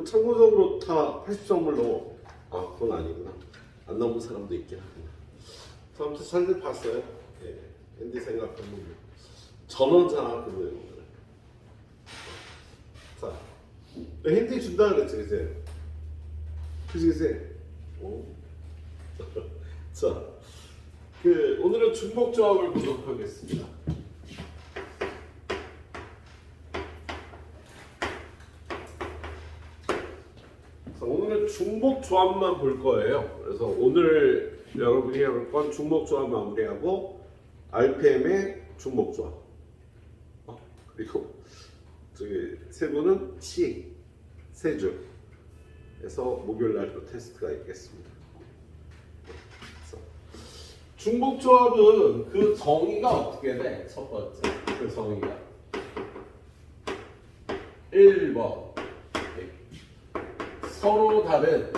참고적으로 다 80점을 넘어. 아, 그건 아니구나. 안 넘은 사람도 있긴 하구나. 자, 아무튼 잘들 봤어요. 예, 앤디 생각하면 전원잖아 그 내용들. 자, 핸디 준다 그랬지, 그제? 그제? 오. 자, 오늘은 중복 조합을 보도록 하겠습니다. 오늘은 중복 조합만 볼 거예요. 그래서 오늘 여러분이 할 건 중복 조합 마무리하고 RPM의 중복 조합. 그리고 저기 세 분은 C 세 줄. 그래서 목요일 날 또 테스트가 있겠습니다. 중복 조합은 그 정의가 어떻게 돼? 첫 번째 그 정의가 1번 서로 다른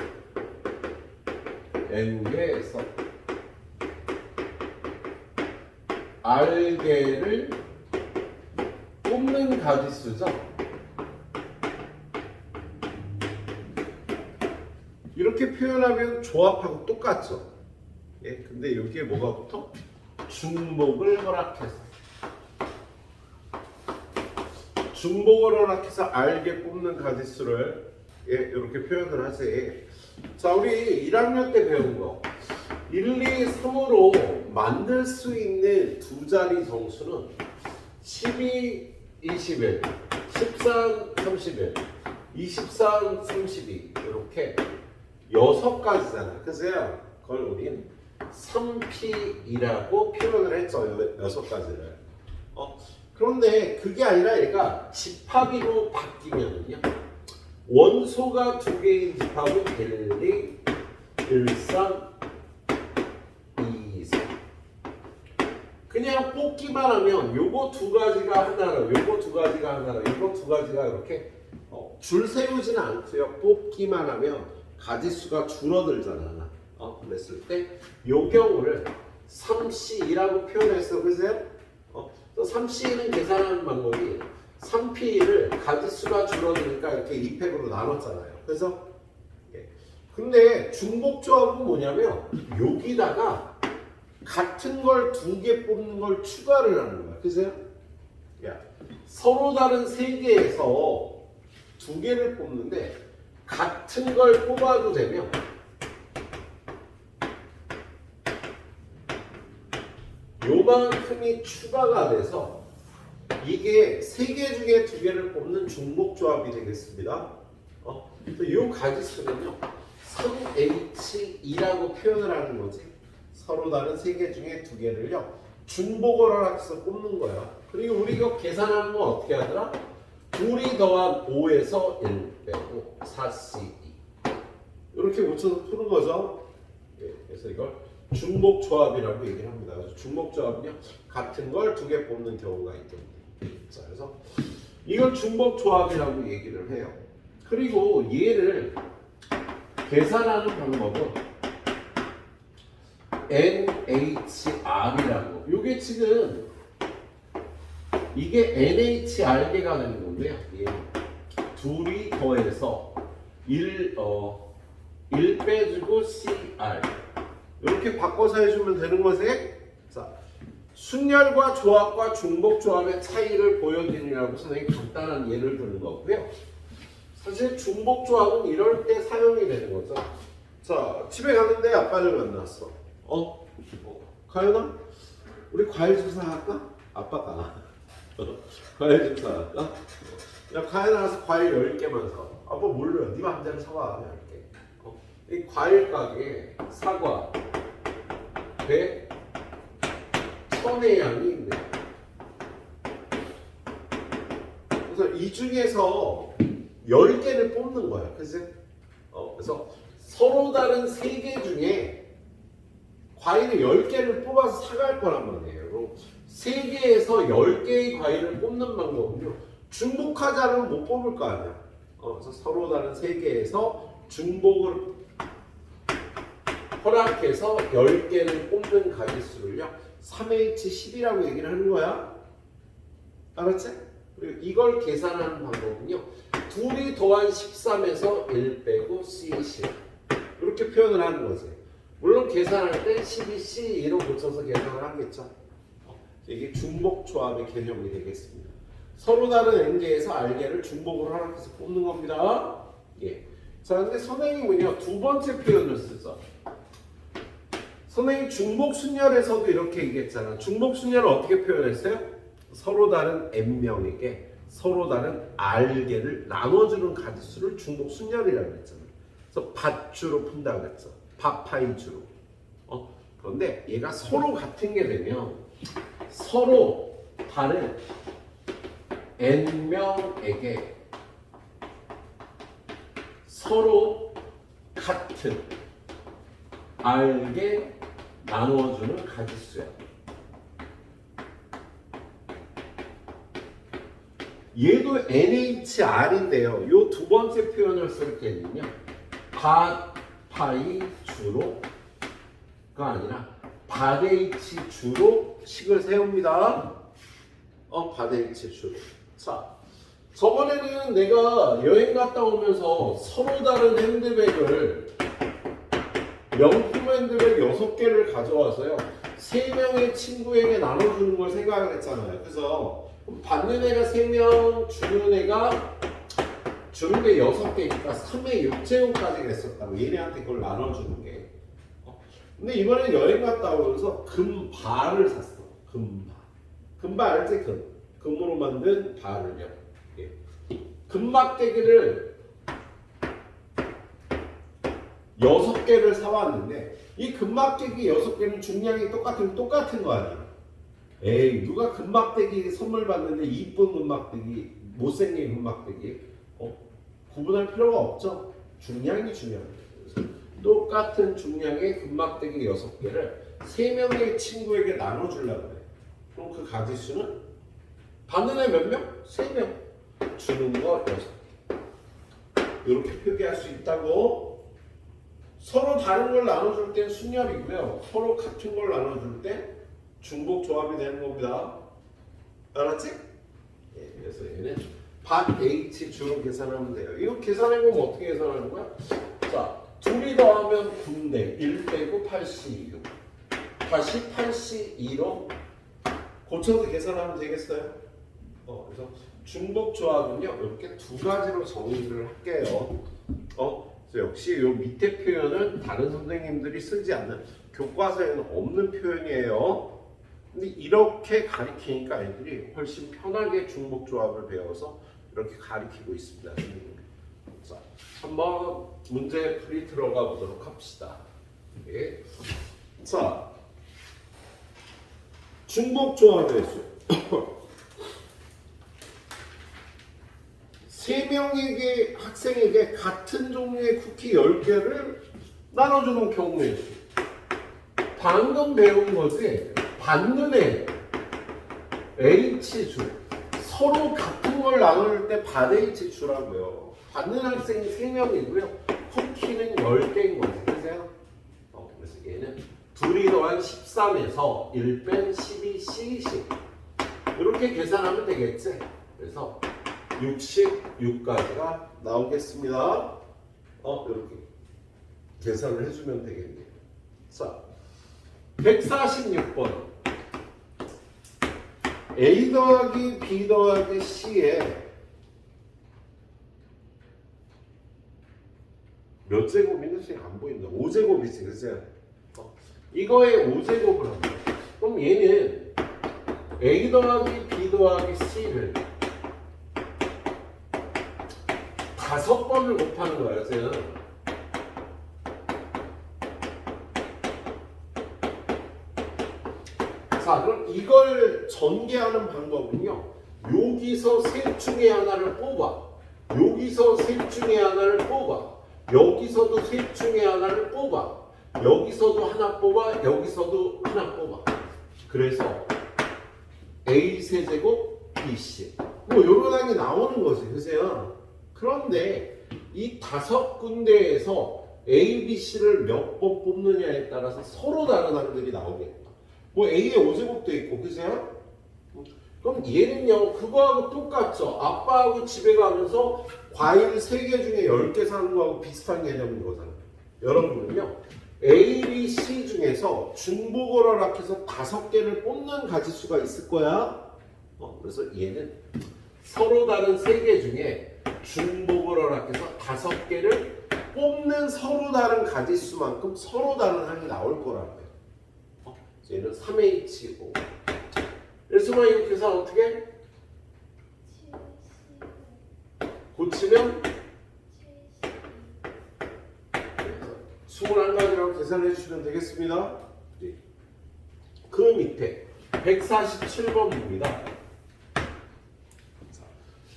n개에서 r개를 뽑는 가지수죠. 이렇게 표현하면 조합하고 똑같죠. 예, 근데 여기에 뭐가 붙어? 중복을 허락해서 r개 뽑는 가지수를 예, 이렇게 표현을 하세요. 자, 우리 1학년 때 배운 거 1, 2, 3으로 만들 수 있는 두 자리 정수는 12, 21, 13, 31, 23, 32 이렇게 6가지잖아. 그래서 그걸 우린 3P이라고 표현을 했죠. 6가지를. 그런데 그게 아니라 얘가 집합으로 바뀌면요. 원소가 두 개인 집합은 1, 2, 1, 3, 2, 3. 그냥 뽑기만 하면 요거 두 가지가 하나로, 요거 두 가지가 하나로, 요거 두 가지가 이렇게 줄 세우지는 않고요. 뽑기만 하면 가지수가 줄어들잖아. 그랬을 때 요 경우를 3C라고 표현했어. 그죠? 3C는 계산하는 방법이 3P를 가지수가 줄어드니까 이렇게 2팩으로 나눴잖아요. 그래서 근데 중복 조합은 뭐냐면 여기다가 같은 걸 두 개 뽑는 걸 추가를 하는 거야. 그죠? 서로 다른 세 개에서 두 개를 뽑는데 같은 걸 뽑아도 되면 요만큼이 추가가 돼서 이게 세 개 중에 두 개를 뽑는 중복 조합이 되겠습니다. 이 가지수는요 3H2라고 표현을 하는 거지. 서로 다른 세 개 중에 두 개를요 중복을 허락해서 뽑는 거야. 그리고 우리 이거 계산하는 건 어떻게 하더라? 2이 더한 5에서 1 빼고 4C2 이렇게 붙여서 푸는 거죠. 그래서 이걸 중복 조합이라고 얘기를 합니다. 그래서 중복 조합은요 같은 걸 두 개 뽑는 경우가 있습니다. 자, 그래서 이걸 중복 조합이라고 얘기를 해요. 그리고 얘를 계산하는 방법은 NHR이라고. 이게 지금 이게 NHR개가 되는 건데요. 둘이 더해서 1 빼주고 CR 이렇게 바꿔서 해주면 되는 거지. 자, 순열과 조합과 중복 조합의 차이를 보여드리려고 선생님이 간단한 예를 드는 거고요. 사실 중복 조합은 이럴 때 사용이 되는 거죠. 자, 집에 갔는데 아빠를 만났어. 가연아? 우리 과일 주사 할까? 아빠가 과일 주사 할까? 야, 가연아 가서 과일 10개만 사. 아빠 몰라요. 네 맘대로 사와. 이 과일 가게에 사과, 배, 천의 양이 있네. 그래서 이 중에서 10개를 뽑는 거야. 그래서 서로 다른 3개 중에 과일을 10개를 뽑아서 사갈 거란 말이에요. 3개에서 10개의 과일을 뽑는 방법은요. 중복하지 않으면 못 뽑을 거 아니야. 그래서 서로 다른 3개에서 중복을 허락해서 10개를 뽑는 가지수를요 3H10이라고 얘기를 하는 거야. 알았지? 그리고 이걸 계산하는 방법은요 둘이 더한 13에서 1 빼고 C10 이렇게 표현을 하는 거지. 물론 계산할 때 12C2로 고쳐서 계산을 하겠죠. 이게 중복 조합의 개념이 되겠습니다. 서로 다른 n개에서 r개를 중복으로 하락해서 뽑는 겁니다. 예. 자, 근데 선생님은요 두 번째 표현을 쓰죠. 선생님 중복 순열에서도 이렇게 얘기했잖아. 중복 순열을 어떻게 표현했어요? 서로 다른 n명에게 서로 다른 r개를 나눠주는 가지수를 중복 순열이라고 했잖아. 그래서 밭주로 푼다고 했죠. 밭파이주로. 그런데 얘가 서로 같은 게 되면 서로 다른 n명에게 서로 같은 r개 나눠주는 가지수야. 얘도 NHR인데요. 이 두 번째 표현을 쓸 때는요. 밭파이 주로가 아니라 밭H 주로 식을 세웁니다. 밭H 주로. 자, 저번에는 내가 여행 갔다 오면서 서로 다른 핸드백을 명품 핸드백 6개를 가져와서요 3명의 친구에게 나눠주는 걸 생각을 했잖아요. 그래서 받는 애가 3명, 주는 애가 주는 게 6개니까 3의 6제곱까지 했었다고. 얘네한테 그걸 나눠주는 게. 근데 이번에 여행 갔다 오면서 금발을 샀어. 금발. 금발 알지? 금으로 만든 발을요. 예. 금막대기를 6개를 사왔는데 이 금막대기 6개는 중량이 똑같은 거 아니야? 에이, 누가 금막대기 선물 받는데 이쁜 금막대기, 못생긴 금막대기 구분할 필요가 없죠. 중량이 중요합니다. 그래서 똑같은 중량의 금막대기 6개를 3명의 친구에게 나눠주려고 해. 그럼 그 가지수는 받는 애 몇 명? 3명. 주는 거 6. 이렇게 표기할 수 있다고. 서로 다른 걸 나눠줄 땐 순열이고요. 서로 같은 걸 나눠줄 땐 중복 조합이 되는 겁니다. 알았지? 예, 그래서 얘는 밭 H 주로 계산하면 돼요. 이거 계산해보면 어떻게 계산하는 거야? 자, 둘이 더하면 9인데 1 빼고 8C2. 다시 8C2로 고쳐서 계산하면 되겠어요? 그래서 중복 조합은요 이렇게 두 가지로 정리를 할게요. 그래서 역시 이 밑에 표현은 다른 선생님들이 쓰지 않는 교과서에는 없는 표현이에요. 근데 이렇게 가리키니까 애들이 훨씬 편하게 중복 조합을 배워서 이렇게 가리키고 있습니다. 자, 한번 문제 풀이 들어가 보도록 합시다. 네. 자, 중복 조합의 수. 3명에게 학생에게 같은 종류의 쿠키 10개를 나눠주는 경우의 수. 방금 배운 것이 받는 애 H주 서로 같은 걸 나눌 때 받 H주라고요. 받는 학생이 3명이고요. 쿠키는 10개인 거죠. 그래서 얘는 둘이 더한 13에서 1 뺀 12C10 이렇게 계산하면 되겠지. 그래서 66까지가 나오겠습니다. 이렇게 계산을 해주면 되겠네요. 자, 146번 A 더하기 B 더하기 C에 몇 제곱인지 안 보인다. 5제곱이지, 그죠? 이거의 5제곱을 합니다. 그럼 얘는 A 더하기 B 더하기 C를 5번을 곱하는 거예요, 지금. 자, 그럼 이걸 전개하는 방법은요. 여기서 셋 중에 하나를 뽑아. 여기서 셋 중에 하나를 뽑아. 여기서도 셋 중에 하나를 뽑아. 여기서도 하나 뽑아. 여기서도 하나 뽑아. 그래서 A 세제곱 BC. 뭐 요런 항이 나오는 거지, 그죠? 그런데 이 5군데에서 A, B, C를 몇 번 뽑느냐에 따라서 서로 다른 항들이 나오겠다. 뭐 A의 5제곱도 있고, 그죠? 그럼 얘는요, 그거하고 똑같죠. 아빠하고 집에 가면서 과일 3개 중에 10개 사는 거하고 비슷한 개념인 거잖아요. 여러분은요, A, B, C 중에서 중복을 허락해서 5개를 뽑는 가지수가 있을 거야. 그래서 얘는 서로 다른 3개 중에 중복을 허락해서 5개를 뽑는 서로 다른 가지수만큼 서로 다른 항이 나올 거라고요. 얘는 3H5. 그래서 이거 계산 어떻게? 고치면 21가지라고 계산해 주시면 되겠습니다. 그 밑에 147번입니다.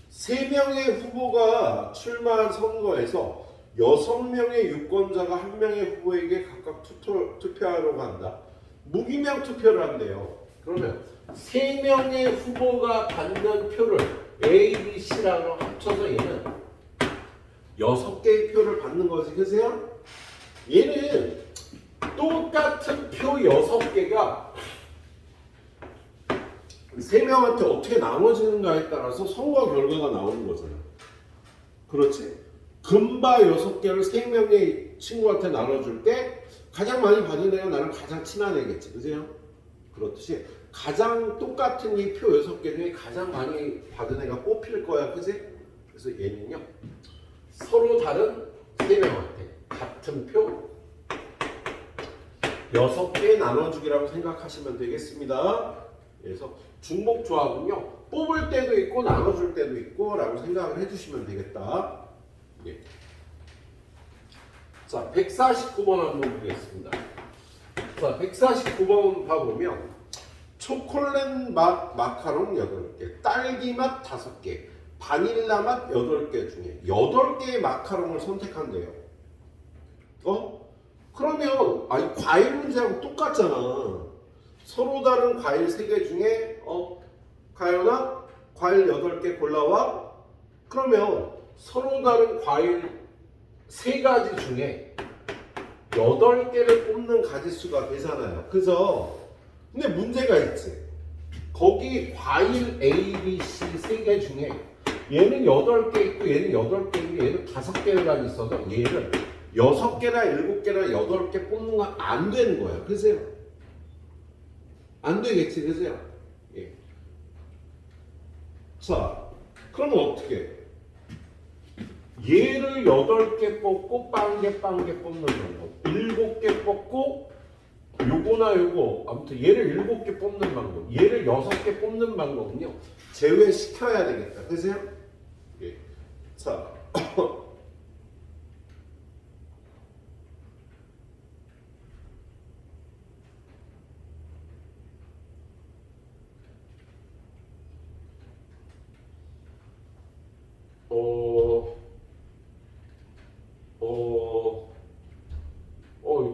3명의 후보가 출마한 선거에서 6명의 유권자가 1명의 후보에게 각각 투표하려고 한다. 무기명 투표를 한대요. 그러면 3명의 후보가 받는 표를 A, B, C랑 합쳐서 얘는 6개의 표를 받는 거지. 그세요? 얘는 똑같은 표 6개가 3명한테 어떻게 나눠지는가에 따라서 선거 결과가 나오는 거잖아. 그렇지? 금바 6개를 3명의 친구한테 나눠줄 때 가장 많이 받은 애가 나랑 가장 친한 애겠지. 그죠? 그렇듯이 가장 똑같은 이 표 6개 중에 가장 많이 받은 애가 뽑힐 거야. 그지? 그래서 얘는요, 서로 다른 3명한테 같은 표 6개 나눠주기라고 생각하시면 되겠습니다. 그래서 중복 조합은요, 뽑을 때도 있고 나눠줄 때도 있고 라고 생각을 해주시면 되겠다. 예. 자, 149번 한번 보겠습니다. 자, 149번 봐보면 초콜릿 맛 마카롱 8개, 딸기 맛 5개, 바닐라 맛 8개 중에 8개의 마카롱을 선택한대요. 그러면 아니 과일 문제하고 똑같잖아. 서로 다른 과일 3개 중에 가연아 과일 8개 골라와. 그러면 서로 다른 과일 3가지 중에 8개를 뽑는 가지수가 되잖아요. 그죠? 근데 문제가 있지. 거기 과일 A, B, C 3개 중에 얘는 8개 있고 얘는 8개 있고 얘는 5개가 있어서 얘를 6개나 7개나 8개 뽑는 건 안 되는 거야. 그죠? 안 되겠지. 그죠? 예. 자, 그럼 어떻게? 얘를 8개 뽑고 빵개 뽑는 방법, 7개 뽑고 요거나 요거, 아무튼 얘를 7개 뽑는 방법, 얘를 6개 뽑는 방법은요 제외시켜야 되겠다. 그죠? 예. 자,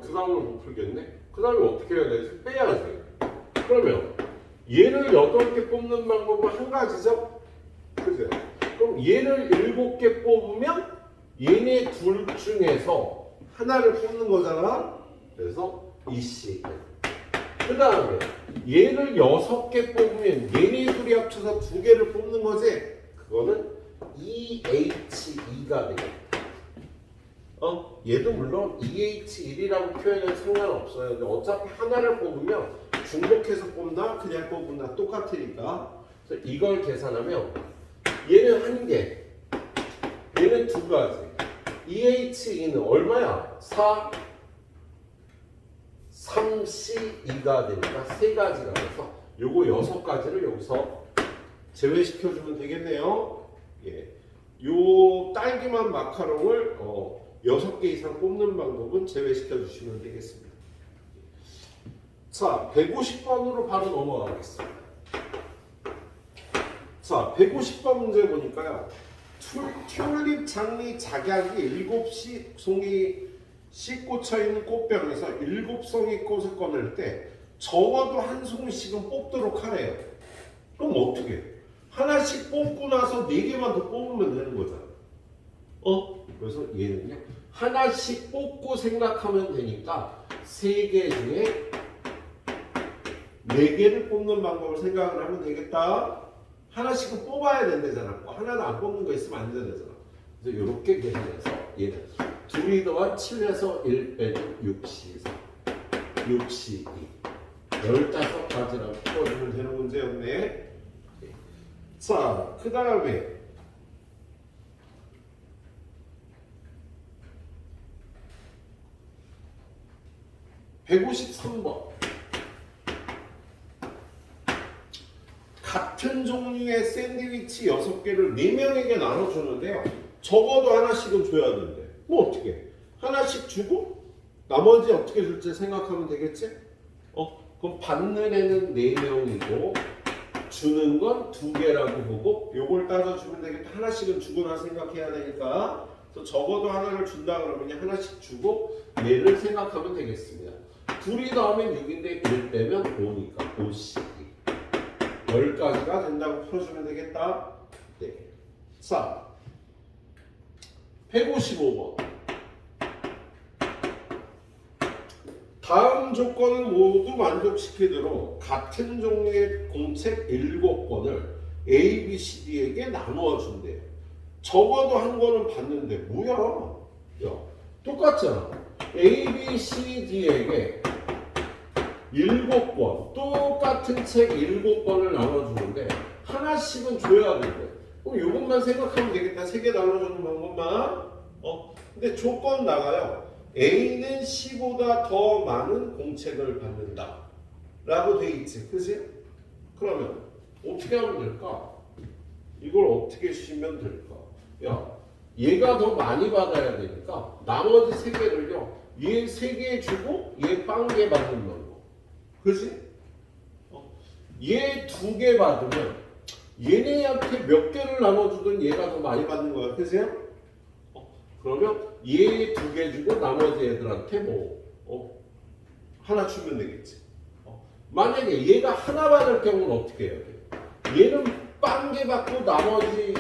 그 다음을 못 풀겠네? 그 다음에 어떻게 해야 되지? 빼야지. 그러면 얘를 8개 뽑는 방법은 한 가지죠? 그죠? 그럼 얘를 7개 뽑으면 얘네 둘 중에서 하나를 뽑는 거잖아? 그래서 EC. 그 다음에 얘를 6개 뽑으면 얘네 둘이 합쳐서 2개를 뽑는 거지? 그거는 EH2가 되겠다. 얘도 물론 EH1이라고 표현해도 상관없어요. 근데 어차피 하나를 뽑으면 중복해서 뽑나 그냥 뽑나 똑같으니까. 그래서 이걸 계산하면 얘는 1개, 얘는 2가지. EH2는 얼마야? 4, 3C2가 되니까 3가지가 돼서 요거 6가지를 여기서 제외시켜주면 되겠네요. 예. 요 딸기맛 마카롱을 6개 이상 뽑는 방법은 제외시켜 주시면 되겠습니다. 자, 150번으로 바로 넘어가겠습니다. 자, 150번 문제 보니까요. 튤립 장미 작약이 7송이 씨 꽂혀있는 꽃병에서 7송이 꽃을 꺼낼 때 적어도 한 송이씩은 뽑도록 하래요. 그럼 어떻게 해? 하나씩 뽑고 나서 4개만 더 뽑으면 되는 거잖아. 그래서 얘는요. 하나씩 뽑고 생각하면 되니까 3개 중에 4개를 뽑는 방법을 생각을 하면 되겠다. 하나씩은 뽑아야 된다잖아. 하나는 안 뽑는 거 있으면 안 되잖아. 그래서 이렇게 계산해서 얘는 2이 더한 7에서 1 빼는 64, 62 15가지라고 풀어주면 되는 문제였네. 자, 그 다음에 153번. 같은 종류의 샌드위치 6개를 4명에게 나눠주는데요. 적어도 하나씩은 줘야 된대. 뭐 어떻게? 하나씩 주고 나머지 어떻게 줄지 생각하면 되겠지? 그럼 받는 애는 4명이고 주는 건 2개라고 보고 요걸 따져주면 되겠다. 하나씩은 주거나 생각해야 되니까. 그래서 적어도 하나를 준다 그러면 하나씩 주고 얘를 생각하면 되겠습니다. 2이 더하면 6인데 1 빼면 5니까 5씩 10가지가 된다고 풀어주면 되겠다. 네. 자, 155번. 다음 조건을 모두 만족시키도록 같은 종류의 공책 7권을 A, B, C, D에게 나누어 준대요. 적어도 한 권은 봤는데 뭐야? 야, 똑같잖아. A, B, C, D에게 7권 똑같은 책 7권을 나눠주는데 하나씩은 줘야 된대. 그럼 이것만 생각하면 되겠다. 3개 나눠주는 방법만. 근데 조건 나가요. A는 C보다 더 많은 공책을 받는다 라고 돼 있지. 그치? 그러면 어떻게 하면 될까? 이걸 어떻게 쉬면 될까? 야, 얘가 더 많이 받아야 되니까 나머지 3개를요 얘 3개 주고 얘 1개 받는 방법. 그치? 얘 2개 받으면 얘네한테 몇 개를 나눠주든 얘가 더 많이 받는 거야. 그치? 그러면 얘 2개 주고 나머지 애들한테 하나 주면 되겠지. 만약에 얘가 하나 받을 경우는 어떻게 해야 돼? 얘는 1개 받고 나머지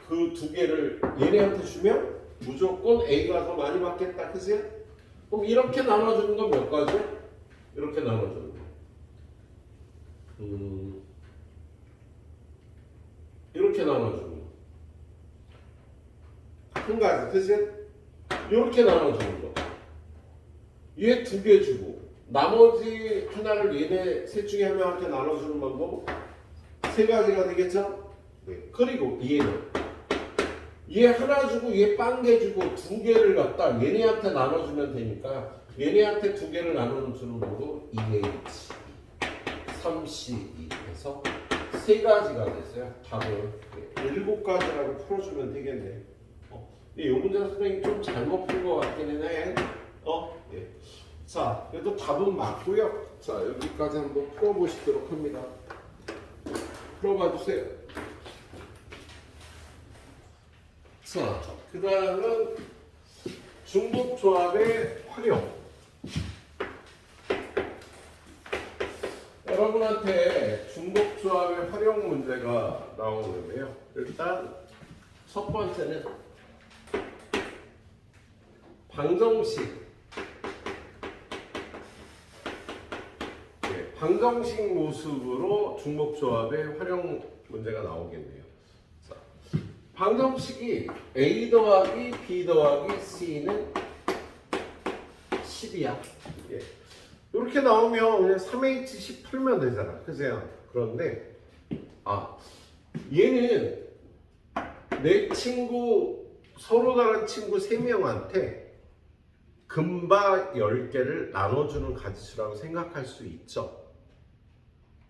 그 2개를 얘네한테 주면 무조건 A가 더 많이 받겠다. 그치? 그럼 이렇게 나눠주는 건 몇 가지? 이렇게 나눠주는 거. 이렇게 나눠주는 거. 한 가지. 그치? 이렇게 나눠주는 거. 얘 2개 주고 나머지 하나를 얘네 셋 중에 한 명한테 나눠주는 방법 3가지가 되겠죠? 네. 그리고 얘 하나 주고 얘 1개 주고 2개를 갖다 얘네한테 나눠주면 되니까 얘네한테 2개를 나눠주는 방법 2H 3C2 해서 3가지가 됐어요. 답은 7가지라고 풀어주면 되겠네. 이 문제 선생님이 좀 잘못 푼 것 같기는 해. 예. 자, 그래도 답은 맞고요. 자, 여기까지 한번 풀어보시도록 합니다. 풀어봐 주세요. 자, 그 다음은 중복조합의 활용. 여러분한테 중복조합의 활용 문제가 나오는데요. 일단 첫 번째는 방정식. 방정식 모습으로 중복조합의 활용 문제가 나오겠네요. 자, 방정식이 A 더하기 B 더하기 C는 10이야. 예. 이렇게 나오면 그냥 3H10 풀면 되잖아. 그죠? 그런데 얘는 내 친구 서로 다른 친구 3명한테 금바 10개를 나눠주는 가지수라고 생각할 수 있죠.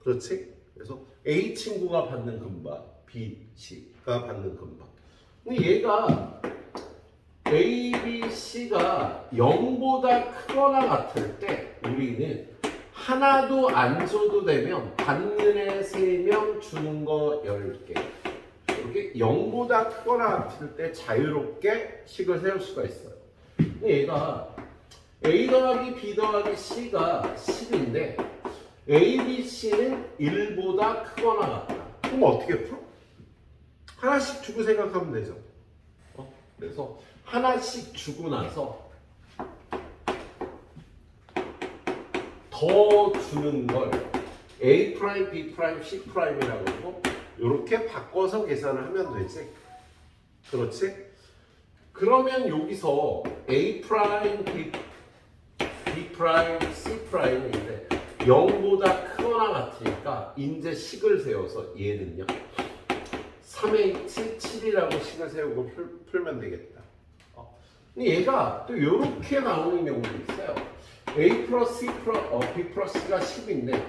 그렇지? 그래서 A 친구가 받는 금바, B, C가 받는 금바. 근데 얘가 A, B, C가 0보다 크거나 같을 때 우리는 하나도 안 줘도 되면 받는 애 3명, 주는 거 10개. 이렇게 0보다 크거나 같을 때 자유롭게 식을 세울 수가 있어요. 근데 얘가 A 더하기 B 더하기 C가 10인데 A, B, C는 1보다 크거나 같다. 그럼 어떻게 풀어? 하나씩 주고 생각하면 되죠. 그래서 하나씩 주고 나서 더 주는 걸 A 프라임, B 프라임, C 프라임이라고 하고 이렇게 바꿔서 계산을 하면 되지. 그렇지? 그러면 여기서 A 프라임, B 프라임, C 프라임인데 0보다 크거나 같으니까 이제 식을 세워서 얘는요 3H 7이라고 식을 세우고 풀면 되겠다. 얘가 또 이렇게 나오는 경우도 있어요. A 플러스 C B 플러스 C가 10인데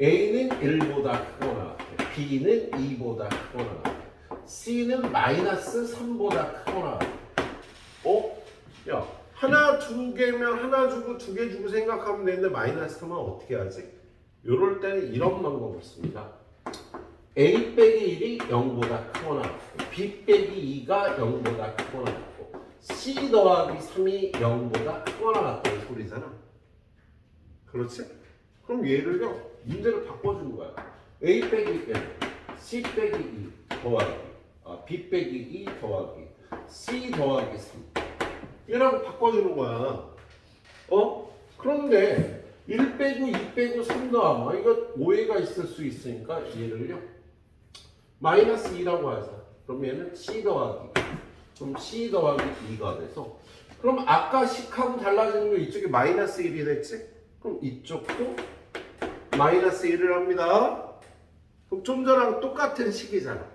A는 1보다 크거나 같아. B는 2보다 크거나 같아. C는 마이너스 3보다 크거나 같아. 야, 하나 두 개면 하나 주고 두 개 주고 생각하면 되는데 마이너스 하면 어떻게 하지? 이럴 때는 이런 방법을 씁니다. A 빼기 1이 0보다 크거나 같고 B 빼기 2가 0보다 크거나 같고 C 더하기 3이 0보다 크거나 같다는 소리잖아. 그렇지? 그럼 얘를요 문제를 바꿔주는 거야. A 빼기 1, C 빼기 2 더하기 B 빼기 2 더하기 C 더하기 3 이라고 바꿔주는 거야. 그런데 1 빼고 2 빼고 3 더하면 이거 오해가 있을 수 있으니까 얘를요 마이너스 2라고 하자. 그럼 얘는 C 더하기 그럼 C 더하기 2가 돼서 그럼 아까 식하고 달라지는 거 이쪽이 마이너스 1이 됐지? 그럼 이쪽도 마이너스 1을 합니다. 그럼 좀 전하고 똑같은 식이잖아.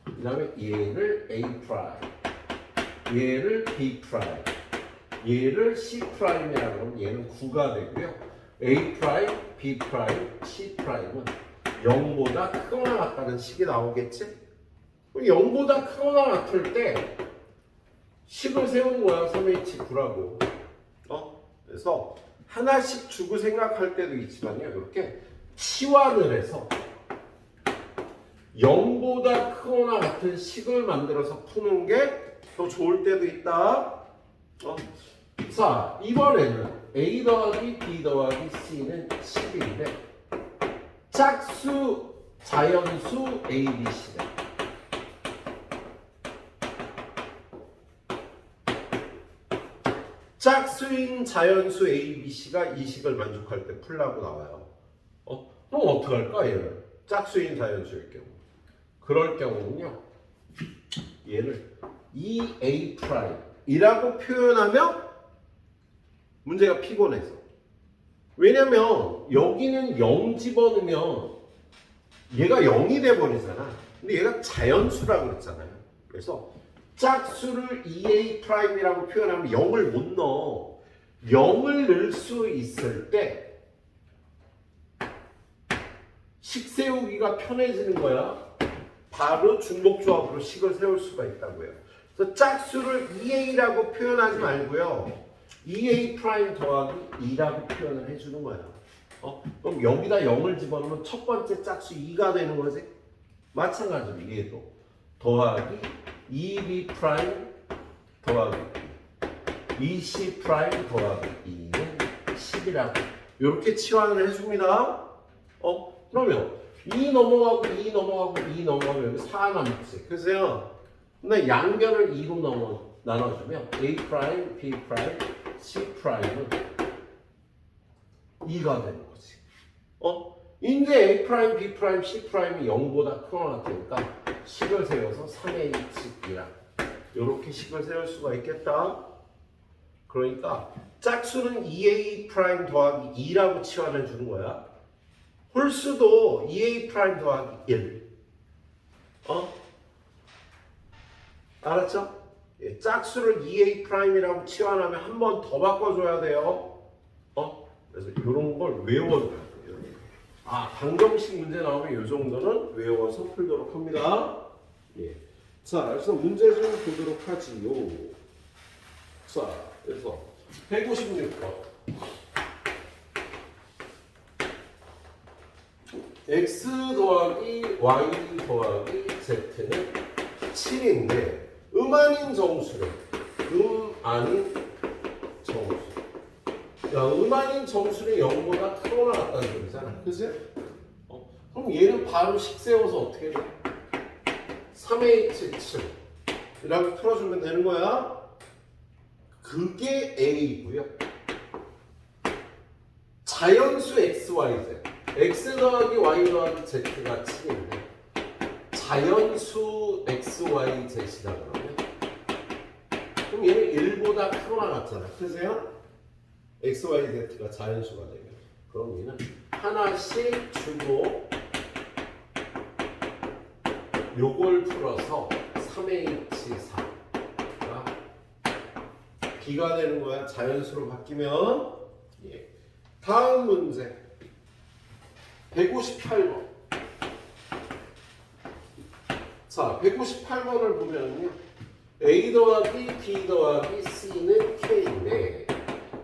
그 다음에 얘를 A 프라임 얘를 B 프라임 얘를 C 프라임이라고 하면 얘는 9가 되고요. A 프라임, B 프라임, C 프라임은 0보다 크거나 같다는 식이 나오겠지? 0보다 크거나 같을 때 식을 세우는 거야. 3H9라고. 그래서 하나씩 주고 생각할 때도 있지만요. 이렇게 치환을 해서 0보다 크거나 같은 식을 만들어서 푸는 게 더 좋을 때도 있다. 자, 이번에는 A 더하기 B 더하기 C는 10인데 짝수 자연수 A, B, C네. 짝수인 자연수 A, B, C가 이 식을 만족할 때 풀라고 나와요. 그럼 어떻게 할까 얘를? 짝수인 자연수일 경우. 그럴 경우는요. 얘를 EA 프라임이라고 표현하면 문제가 피곤해서. 왜냐면 여기는 0 집어넣으면 얘가 0이 돼버리잖아. 근데 얘가 자연수라고 그랬잖아요. 그래서 짝수를 EA 프라임이라고 표현하면 0을 못 넣어. 0을 넣을 수 있을 때 식 세우기가 편해지는 거야. 바로 중복조합으로 식을 세울 수가 있다고요. 그래서 짝수를 EA라고 표현하지 말고요. EA 프라임 더하기 2라고 표현을 해주는 거야. 그럼 여기다 0을 집어넣으면 첫 번째 짝수 2가 되는 거지. 마찬가지로 얘도 더하기 2B 프라임 더하기 2C 프라임 더하기 2는 10이라고 이렇게 치환을 해줍니다. 그러면 2 넘어가고 2 넘어가고 2 넘어가면 여기 4 남지. 그래서요. 근데 양변을 2로 나눠주면 A 프라임, B 프라임, C 프라임은 2가 되는 거지. 이제 A 프라임, B 프라임, C 프라임이 0보다 크거나 같으니까 식을 세워서 3H이라 이렇게 식을 세울 수가 있겠다. 그러니까 짝수는 2A 프라임 더하기 2라고 치환해 주는 거야. 홀수도 2A 프라임 더하기 1. 알았죠? 짝수를 2A 프라임이라고 치환하면 한 번 더 바꿔줘야 돼요. 그래서 이런 걸 외워줘야 돼요. 방정식 문제 나오면 이 정도는 외워서 풀도록 합니다. 자, 그래서 문제 좀 보도록 하지요. 자, 그래서 156번. X 더하기 Y 더하기 Z는 7인데 음아닌 정수래. 음아닌 정수. 음아닌 정수는 0보다 크거나 같다는 소리잖아. 그치? 그럼 얘는 바로 식 세워서 어떻게 돼? 3H7 이라고 풀어주면 되는 거야. 그게 A이고요. 자연수 XYZ x 더하기 y 더하기 z가 7인데 자연수 x, y, z이다 그러면 그럼 얘는 1보다 크고 나갔잖아. 그래서요? x, y, z가 자연수가 되면 그럼 얘는 하나씩 주고 요걸 풀어서 3H4가 B가 되는 거야. 자연수로 바뀌면. 예. 다음 문제 158번. 자, 158번을 보면요. A 더하기 B 더하기 C는 K인데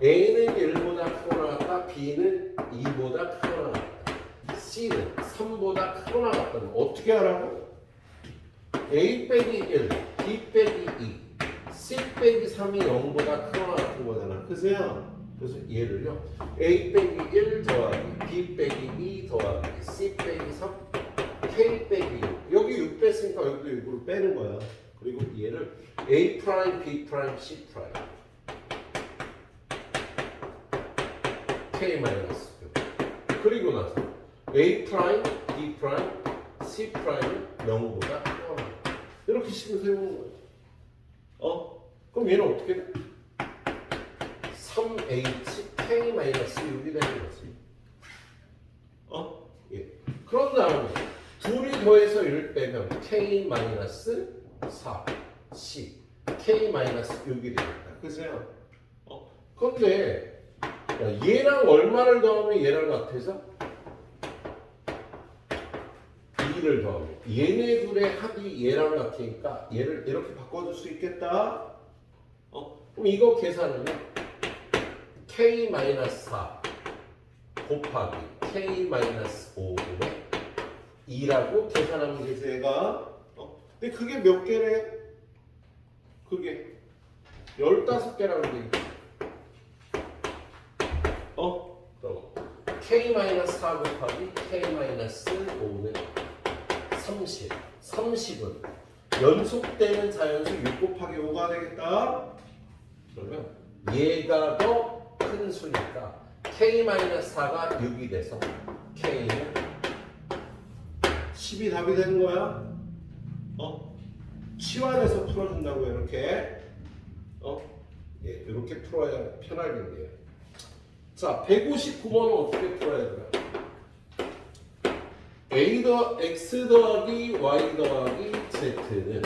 A는 1보다 크고 나갔다. B는 2보다 크고 나갔다. C는 3보다 크고 나갔다면 어떻게 하라고? A 빼기 1, B 빼기 2, C 빼기 3이 0보다 크거나 같은 거잖아. 그래서 얘를요. A 빼기 1 더하기 B 빼기 2 더하기 C 빼기 3, K 빼기 6. 여기 6 뺐으니까 여기도 6을 빼는 거야. 그리고 얘를 A 프라임, B 프라임, C 프라임, K 마이너스 6. 그리고 나서 A 프라임, B 프라임, C 프라임은 0보다 크거나 이렇게 식을 세우는 거예요. 그럼 얘는 어떻게 돼? 3HK-6이 되는 거지. 예. 그런 다음에 둘이 더해서 1 빼면 K-4, C, K-6이 되겠다. 그죠? 그런데 얘랑 얼마를 더하면 얘랑 같아서? 2를 더하면 얘네 둘의 합이 얘랑 같으니까 얘를 이렇게 바꿔줄 수 있겠다. 그럼 이거 계산은요. K-4 곱하기 K-5에 2라고 계산하면 되죠, 얘가. 근데 그게 몇 개래요? 그게 15개라고 돼 있죠. 그럼 K-4 곱하기 K-5는 30. 30은 연속되는 자연수 6 곱하기 5가 되겠다. 그러면 얘가 더 큰 수니까 K-4가 6이 돼서 K는 10이 답이 되는 거야. 치환해서 풀어준다고 이렇게. 예, 이렇게 풀어야 편하겠네요. 자, 159번은 어떻게 풀어야 되나? X 더하기 Y 더하기 Z는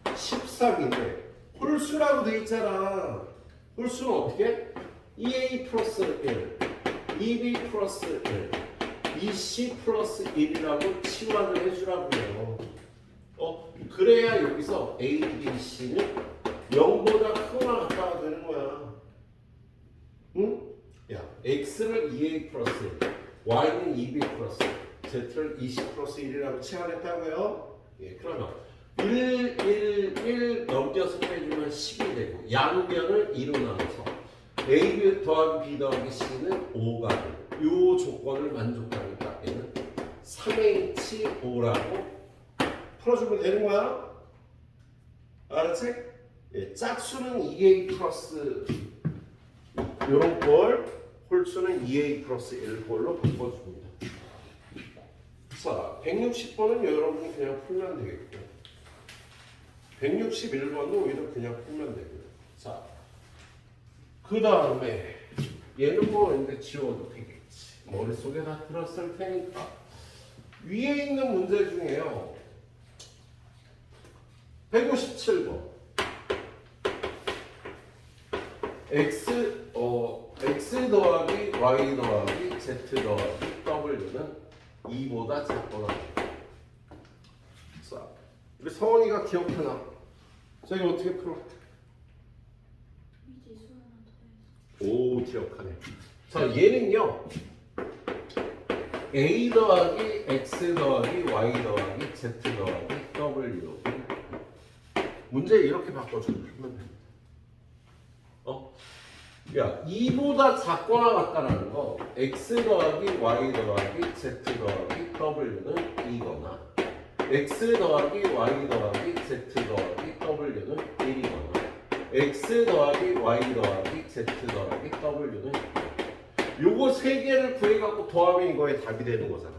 13인데 홀수라고 돼 있잖아. 홀수는 어떻게? 2A 플러스 1, 2B 플러스 1, 2C 플러스 1이라고 치환을 해주라고요. 그래야 여기서 A, B, C는 0보다 크거나 같다가 되는 거야. 응? 야, X를 2A 플러스 1, Y는 2B 플러스 1, Z를 20 플러스 1이라고 치환했다고요? 예, 그러면 1, 1, 1 넘겨서 빼주면 10이 되고 양변을 2로 나눠서 A 더하기 B 더하기 C는 5가 되고 이 조건을 만족하니까 얘는 3H5라고 풀어주면 되는 거야. 알았지? 예, 짝수는 2A 플러스 이런 걸, 홀수는 2A 플러스 1꼴로 바꿔줍니다. 자, 160번은 여러분이 그냥 풀면 되겠고 161번도 오히려 그냥 풀면 되고요. 자, 그 다음에 얘는 뭐 이제 지워도 되겠지. 머릿속에 다 들었을 테니까. 위에 있는 문제 중에요. 157번. X 더하기 Y 더하기 Z 더하기 W는 2보다 작거나. 자, 우리 성원이가 기억하나? 자, 이거 어떻게 풀어? 오, 기억하네. 자, 얘는요. A 더하기 X 더하기 Y 더하기 Z 더하기 W. 문제 이렇게 바꿔주면 됩니다. 야, 2보다 작거나 같다라는 거 X 더하기 Y 더하기 Z 더하기 W는 2거나 X 더하기 Y 더하기 Z 더하기 W는 1이거나 X 더하기 Y 더하기 Z 더하기 W는 요거 요거 세 개를 구해갖고 더하면 이거에 답이 되는 거잖아.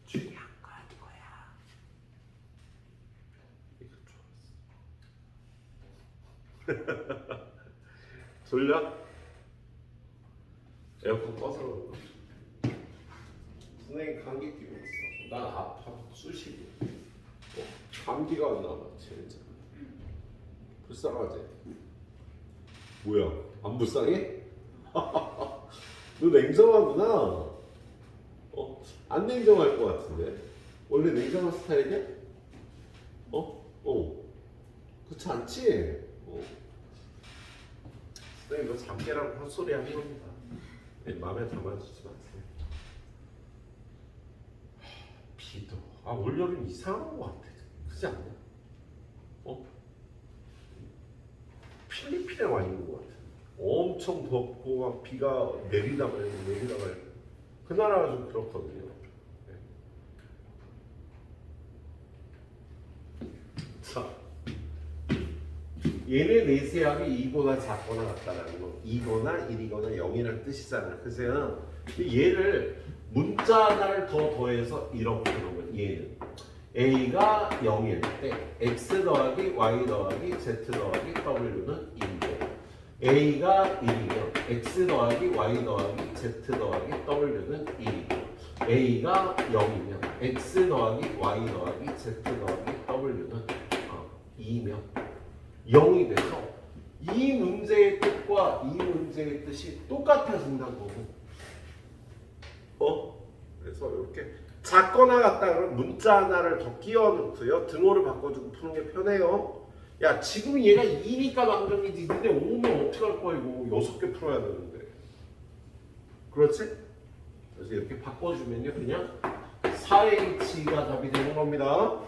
중요한 건 이거야. 이거 좋았어. 졸려? 에어컨 꺼서 그런가? 선생님 감기 끼고 있어. 난 아파 쑤시고. 감기가 안 나와 진짜. 불쌍하지? 뭐야? 안 불쌍해? 너 냉정하구나. 안 냉정할 것 같은데. 원래 냉정한 스타일이야? 그렇지 않지? 선생님 너 잠깨라고 헛소리 하는 겁니다. 마음에 담아주지 마세요. 비도. 올여름 이상한 것 같아. 그렇지 않냐? 필리핀에 와 있는 것 같아. 엄청 덥고 막 비가 내리다 말고 그 나라가 좀 그렇거든요. 자, 얘네 내세압이 2보다 작거나 같다라는 거. 2거나 1이거나 0이라는 뜻이잖아. 그래서 얘를 문자 하나를 더 더해서 이렇게 하는 거야. 얘는 A가 0일 때 X 더하기 Y 더하기 Z 더하기 W는 1이고, A가 1이면 X 더하기 Y 더하기 Z 더하기 W는 1이고, A가 0이면 X 더하기 Y 더하기 Z 더하기 W는 2면 0이 돼서 이 문제의 뜻과 이 문제의 뜻이 똑같아진다는 거고. 그래서 이렇게 작거나 같다 그러면 문자 하나를 더 끼워 넣고요. 등호를 바꿔주고 푸는 게 편해요. 야, 지금 얘가 2니까 망정이지. 근데 5면 어떡할 거야 이거. 6개 풀어야 되는데. 그렇지? 그래서 이렇게 바꿔주면요. 그냥 4H가 답이 되는 겁니다.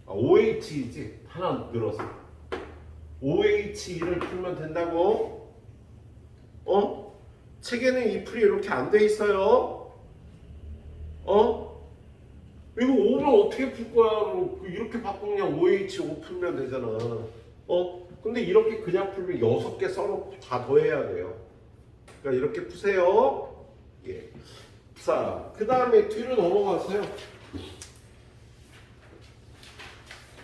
5H이지. 하나 늘어서. 5H1을 풀면 된다고. 책에는 이 풀이 이렇게 안 돼 있어요. 이거 5면 어떻게 풀 거야? 이렇게 바꾸면 5H5 풀면 되잖아. 근데 이렇게 그냥 풀면 6개 써놓고 다 더해야 돼요. 그러니까 이렇게 푸세요. 예. 자, 그 다음에 뒤로 넘어가세요.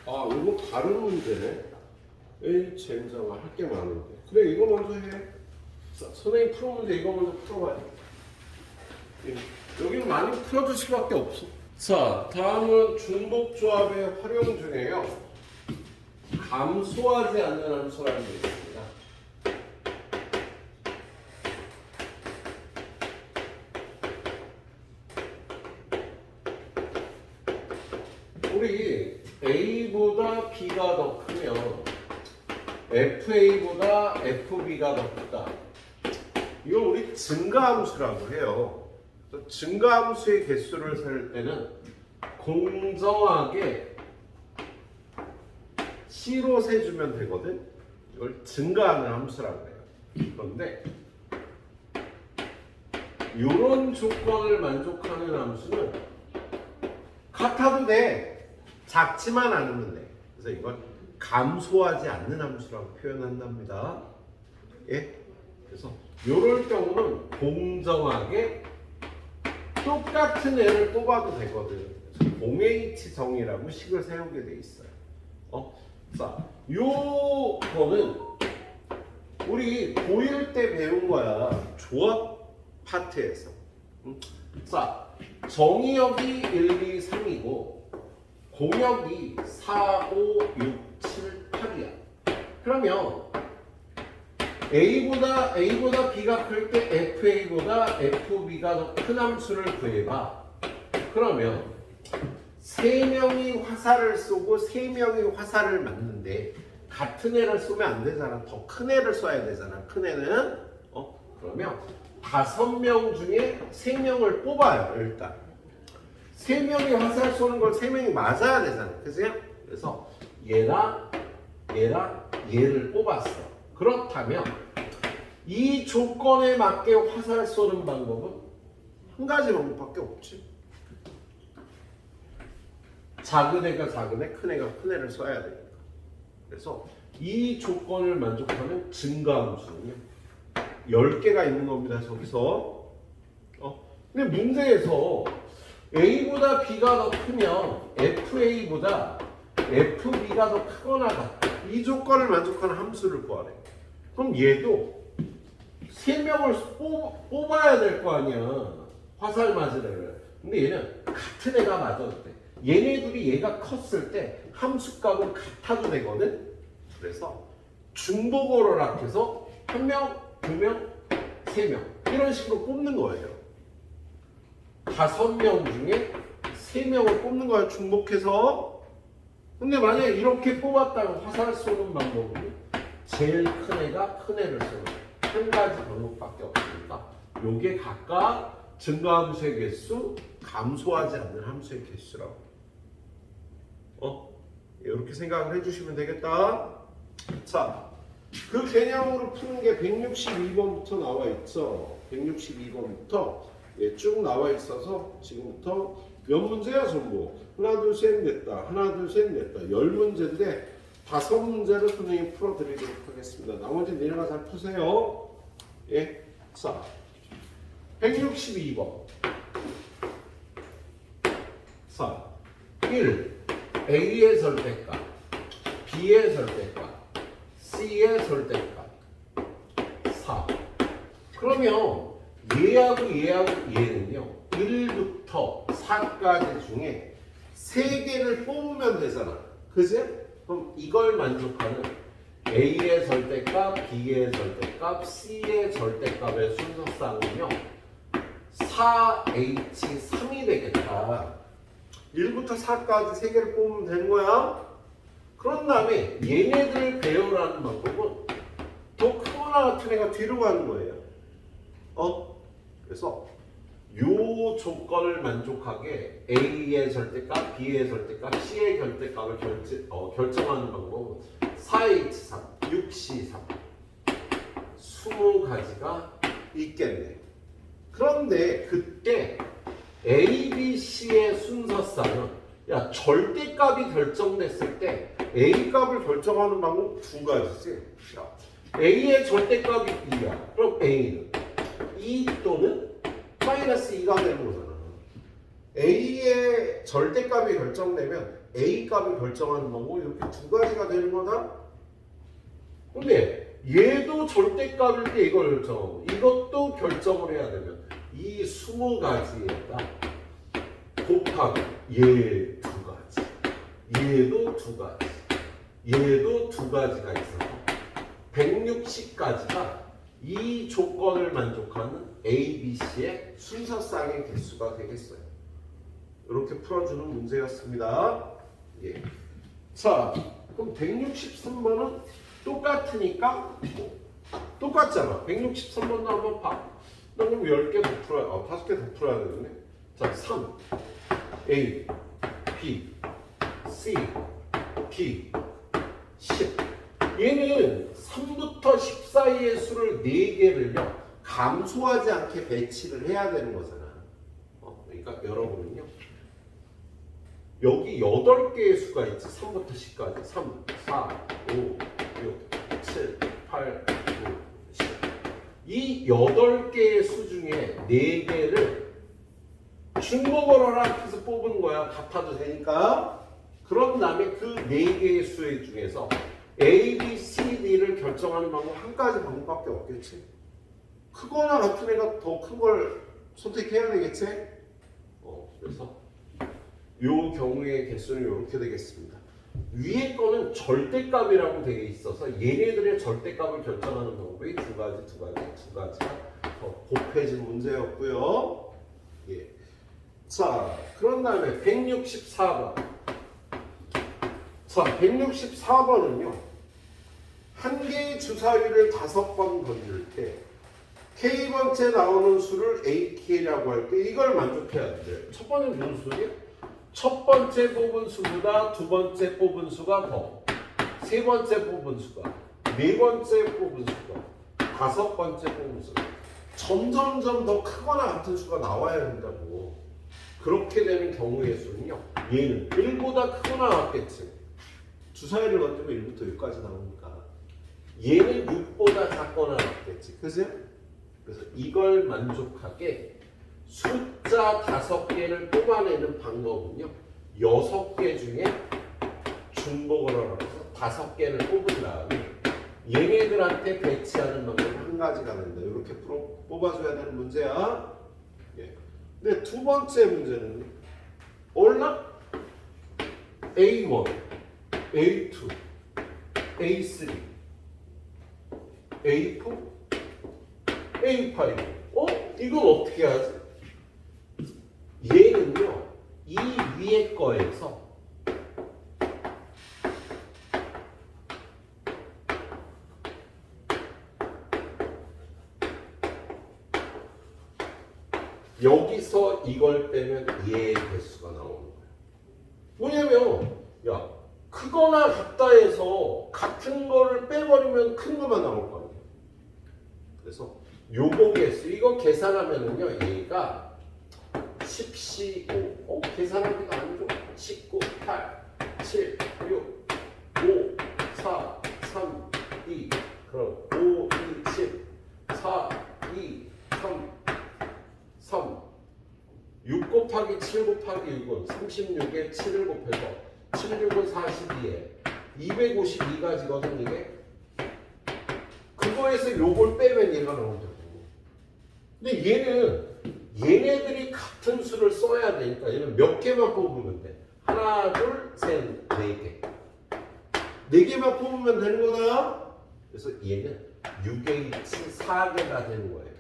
이거 다른 문제네. 젠장아, 할 게 많은데. 그래, 이거 먼저 해. 자, 선생님 풀은 문제 이거 먼저 풀어봐요. 예. 여기는 많이 풀어줄 수밖에 없어. 자, 다음은 중복조합의 활용 중에요. 감소하지 않는 함수라는 게 있습니다. 우리 A보다 B가 더 크면 FA보다 FB가 더 크다. 이걸 우리 증가함수라고 해요. 증가함수의 개수를 셀 때는 공정하게 C로 세주면 되거든. 이걸 증가하는 함수라고 해요. 그런데 이런 조건을 만족하는 함수는 같아도 돼. 작지만 않으면 돼. 그래서 이걸 감소하지 않는 함수라고 표현한답니다. 예? 그래서 이럴 경우는 공정하게 똑같은 애를 뽑아도 되거든. 공H 정의라고 식을 세우게 돼 있어요. 자, 요거는 우리 고1 때 배운 거야. 조합 파트에서. 자, 정의역이 1, 2, 3이고 공역이 4, 5, 6, 7, 8이야. 그러면 A보다 B가 클 때 FA보다 FB가 더 큰 함수를 구해봐. 그러면 3명이 화살을 쏘고 3명이 화살을 맞는데 같은 애를 쏘면 안 되잖아. 더 큰 애를 쏴야 되잖아. 큰 애는 그러면 5명 중에 3명을 뽑아요. 일단 3명이 화살 쏘는 걸 3명이 맞아야 되잖아. 그래서 얘랑 얘를 뽑았어. 그렇다면 이 조건에 맞게 화살 쏘는 방법은 한 가지 방법밖에 없지. 작은 애가 작은 애, 큰 애가 큰 애를 쏴야 되니까. 그래서 이 조건을 만족하는 증가함수는요, 10개가 있는 겁니다. 저기서. 근데 문제에서 A보다 B가 더 크면 FA보다 FB가 더 크거나 같다. 이 조건을 만족하는 함수를 구하래. 그럼 얘도 3명을 뽑아야 될 거 아니야. 화살 맞으려면. 근데 얘는 같은 애가 맞아도 돼. 얘네들이 얘가 컸을 때 함수값은 같아도 되거든. 그래서 중복으로 합해서 1명, 2명, 3명 이런 식으로 뽑는 거예요. 5명 중에 3명을 뽑는 거야. 중복해서. 근데 만약에 이렇게 뽑았다면 화살 쏘는 방법은 제일 큰 애가 큰 애를 쏘는 한 가지 방법밖에 없으니까 요게 각각 증가함수의 개수, 감소하지 않는 함수의 개수라고. 이렇게 생각을 해주시면 되겠다. 자, 그 개념으로 푸는 게 162번부터 나와 있죠. 162번부터 쭉 나와 있어서 지금부터 몇 문제야 전부? 하나 둘 셋 냈다. 하나 둘 셋 냈다. 10문제인데 5문제를 선생님이 풀어드리도록 하겠습니다. 나머지 내려가 잘 푸세요. 예. 자, 162번. 자, 1. A의 절대값, B의 절대값, C의 절대값. 4. 그러면 얘하고 얘는요 1부터 4까지 중에 3개를 뽑으면 되잖아. 그지? 그럼 이걸 만족하는 A의 절대값, B의 절대값, C의 절대값의 순서쌍은요 4H3이 되겠다. 1부터 4까지 3개를 뽑으면 되는 거야. 그런 다음에 얘네들 배열하는 방법은 더 크거나 같은 애가 뒤로 가는 거예요. 그래서 요 조건을 만족하게 A의 절대값, B의 절대값, C의 절대값을 결정하는 방법은 4H3, 6C3 20가지가 있겠네. 그런데 그때 A, B, C의 순서쌍은 야 절대값이 결정됐을 때 A 값을 결정하는 방법 2가지지. A의 절대값이 2야. 그럼 A는 2 또는 마이너스 2가 되는 거잖아. A의 절대값이 결정되면 A 값을 결정하는 방법이 이렇게 2가지가 되는 거다. 근데 얘도 절대값일 때 이걸 결정하고 이것도 결정을 해야 되면 이 20가지에다 곱하기 얘 2가지, 얘도 2가지, 얘도 2가지가 있어서 160가지가 이 조건을 만족하는 A, B, C의 순서쌍의 개수가 되겠어요. 이렇게 풀어주는 문제였습니다. 예. 자, 그럼 163번은 똑같으니까 똑같잖아. 163번도 한번 봐. 그럼 10개 더 풀어야, 5개 더 풀어야 되겠네. 자, 3, A, B, C, D, 10. 얘는 3부터 10 사이의 수를 4개를요, 감소하지 않게 배치를 해야 되는 거잖아. 그러니까 여러분은요, 여기 8개의 수가 있지. 3부터 10까지. 3, 4, 5, 6, 7, 8, 9, 10. 이 8개의 수 중에 4개를 중복으로 합해서 뽑은 거야. 같아도 되니까. 그런 다음에 그 4개의 수의 중에서 A, B, C, D를 결정하는 방법 한 가지 방법밖에 없겠지. 크거나 같은 애가 더 큰 걸 선택해야 되겠지. 그래서 요 경우의 개수는 이렇게 되겠습니다. 위에 거는 절대값이라고 되어 있어서 얘네들의 절대값을 결정하는 방법이 2가지가 더 곱해진 문제였고요. 예. 자, 그런 다음에 164번. 자, 164번은요. 한 개의 주사위를 5번 던질 때 K번째 나오는 수를 AK라고 할 때 이걸 만족해야 돼. 첫 번째는 무슨 수지? 첫 번째 뽑은 수보다 두 번째 뽑은 수가 더, 세 번째 뽑은 수가, 네 번째 뽑은 수가, 5번째 뽑은 수가 점점점 더 크거나 같은 수가 나와야 된다고. 그렇게 되는 경우의 수는요, 얘는 1보다 크거나 같겠지. 주사위를 던지면 1부터 6까지 나오니까 얘는 6보다 작거나 같겠지. 그지? 그래서 이걸 만족하게 숫자 5개를 뽑아내는 방법은요. 6개 중에 중복을 하라고 5개를 뽑은 다음에 얘네들한테 배치하는 방법은 한 가지가 된다. 이렇게 뽑아줘야 되는 문제야. 예. 근데 두 번째 문제는 올라 A1, A2, A3, A4, A5. 이건 어떻게 하지? 얘는요, 이 위에 거에서 여기서 이걸 빼면 얘의 개수가 나오는 거예요. 뭐냐면, 야, 크거나 같다 해서 같은 거를 빼버리면 큰 거만 나올 거 아니에요. 그래서 요거 개수, 이거 계산하면은요, 얘가 10C5. 계산하기가 안 좋아. 19, 8, 7, 6, 5, 4, 3, 2. 그럼 5, 2, 7, 4, 2, 3. 6 곱하기 7 곱하기 6은 36에 7을 곱해서 76은 42에 252가지거든 이게. 그거에서 요걸 빼면 얘가 나온다고. 근데 얘네들이 같은 수를 써야 되니까 얘는 몇 개만 뽑으면 돼. 하나, 둘, 셋, 네 개. 네 개만 뽑으면 되는 거다. 그래서 얘는 6H 4개가 되는 거예요.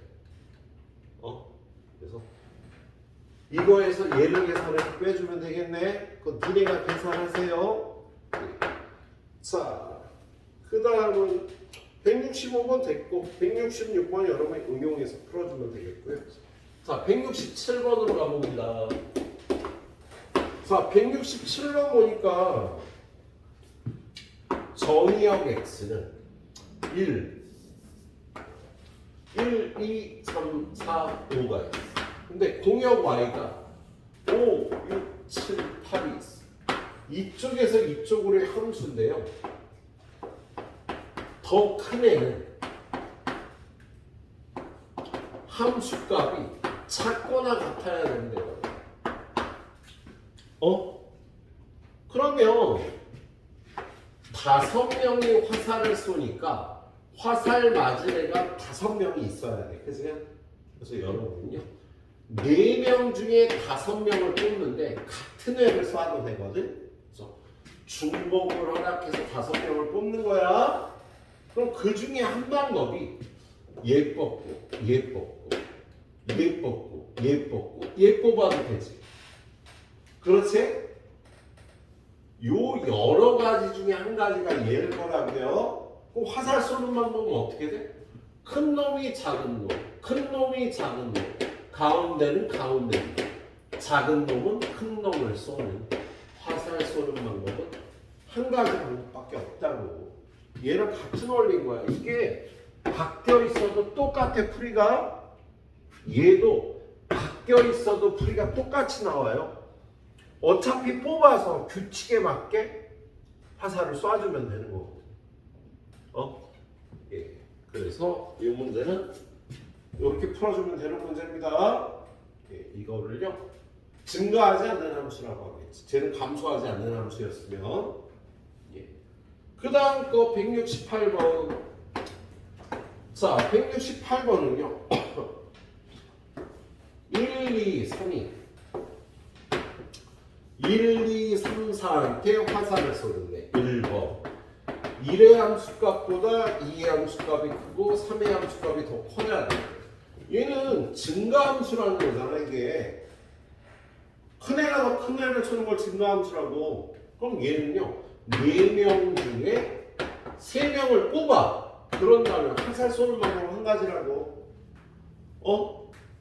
그래서 이거에서 얘를 계산해서 빼주면 되겠네. 그건 니네가 계산하세요. 자, 그 다음은 165번 됐고 166번 여러분이 응용해서 풀어주면 되겠고요. 자, 167번으로 가봅니다. 자, 167번 보니까 정의역 x는 1, 2, 3, 4, 5가 있어. 근데 공역 y가 5, 6, 7, 8이 있어. 이쪽에서 이쪽으로의 함수인데요. 더 큰 애는 함수값이 작거나 같아야 된대요. 그러면 5명이 화살을 쏘니까 화살 맞은 애가 5명이 있어야 돼. 그래서 여러분요, 4명 중에 5명을 뽑는데 같은 애를 쏴도 되거든. 그래서 중복을 허락해서 5명을 뽑는 거야. 그럼 그 중에 한 방법이 얘 뽑고, 얘 뽑고, 얘 뽑고, 얘 뽑고, 얘 뽑아도 되지. 그렇지? 요 여러 가지 중에 한 가지가 얘를 거라고요. 그럼 화살 쏘는 방법은 어떻게 돼? 큰 놈이 작은 놈, 큰 놈이 작은 놈, 가운데는 가운데 놈, 작은 놈은 큰 놈을 쏘는 화살 쏘는 방법은 한 가지 방법밖에 없다고. 얘랑 같은 원리인 거야. 이게 바뀌어 있어도 똑같아 풀이가. 얘도 바뀌어 있어도 풀이가 똑같이 나와요. 어차피 뽑아서 규칙에 맞게 화살을 쏴주면 되는 거거든. 예. 그래서 이 문제는 이렇게 풀어주면 되는 문제입니다. 예. 이거를요, 증가하지 않는 함수라고 하겠지. 쟤는 감소하지 않는 함수였으면. 예. 그 다음 거 168번. 자, 168번은요. 1, 2, 3이 1, 2, 3, 4한테 화살을 쏘는데 1번 1의 함수값보다 2의 함수값이 크고 3의 함수값이 더 커야 돼. 얘는 증가함수라는 거잖아. 이게 큰 애가 더 큰 애를 쏘는 걸 증가함수라고. 그럼 얘는요, 4명 중에 3명을 뽑아. 그런다면 화살 쏘는 방법은 한 가지라고.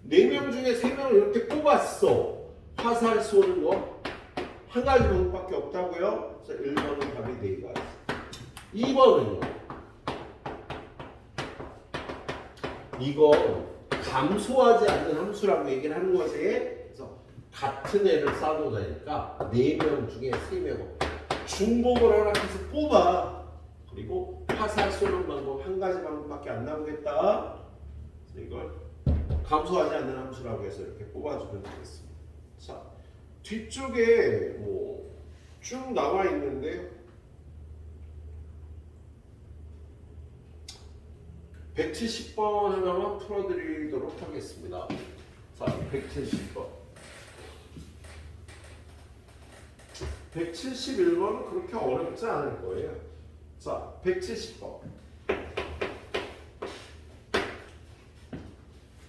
4명 중에 3명을 이렇게 뽑았어. 화살 쏘는 거 한 가지 방법밖에 없다고요. 그래서 1번은 답이 4개가 있어. 2번은요, 이거 감소하지 않는 함수라고 얘기를 하는 거지. 그래서 같은 애를 쏴도 되니까 4명 중에 3명을 중복을 허락해서 뽑아. 그리고 화살 쏘는 방법 한 가지 방법밖에 안 나오겠다. 이걸 감소하지 않는 함수라고 해서 이렇게 뽑아주면 되겠습니다. 자, 뒤쪽에 뭐 쭉 나와 있는데요. 170번 하나만 풀어드리도록 하겠습니다. 자, 170번. 171번은 그렇게 어렵지 않을 거예요. 자, 170번.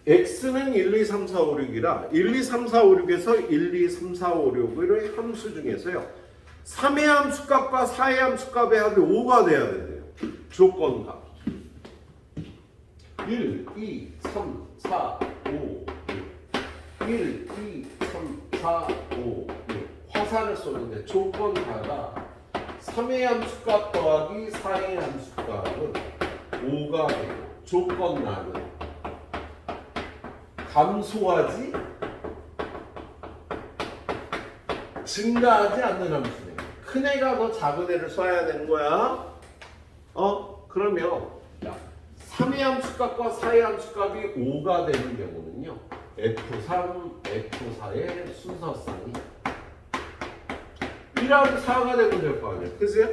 x는 1, 2, 3, 4, 5, 6이라 1, 2, 3, 4, 5, 6에서 1, 2, 3, 4, 5, 6의 함수 중에서요. 3의 함수값과 4의 함수값의 합이 5가 돼야 된대요. 조건값. 1, 2, 3, 4, 5, 6. 1, 2, 3, 4, 5, 6. 화살을 쏘는데 조건가가 3의 함수값 더하기 4의 함수값은 5가 되고 조건나는 감소하지 증가하지 않는 함수네. 큰 애가 더 작은 애를 써야 되는 거야. 그러면 3의 함수값과 4의 함수값이 5가 되는 경우는요. F3, F4의 순서쌍이 1하고 4가 되면 될 거 아니에요. 그죠?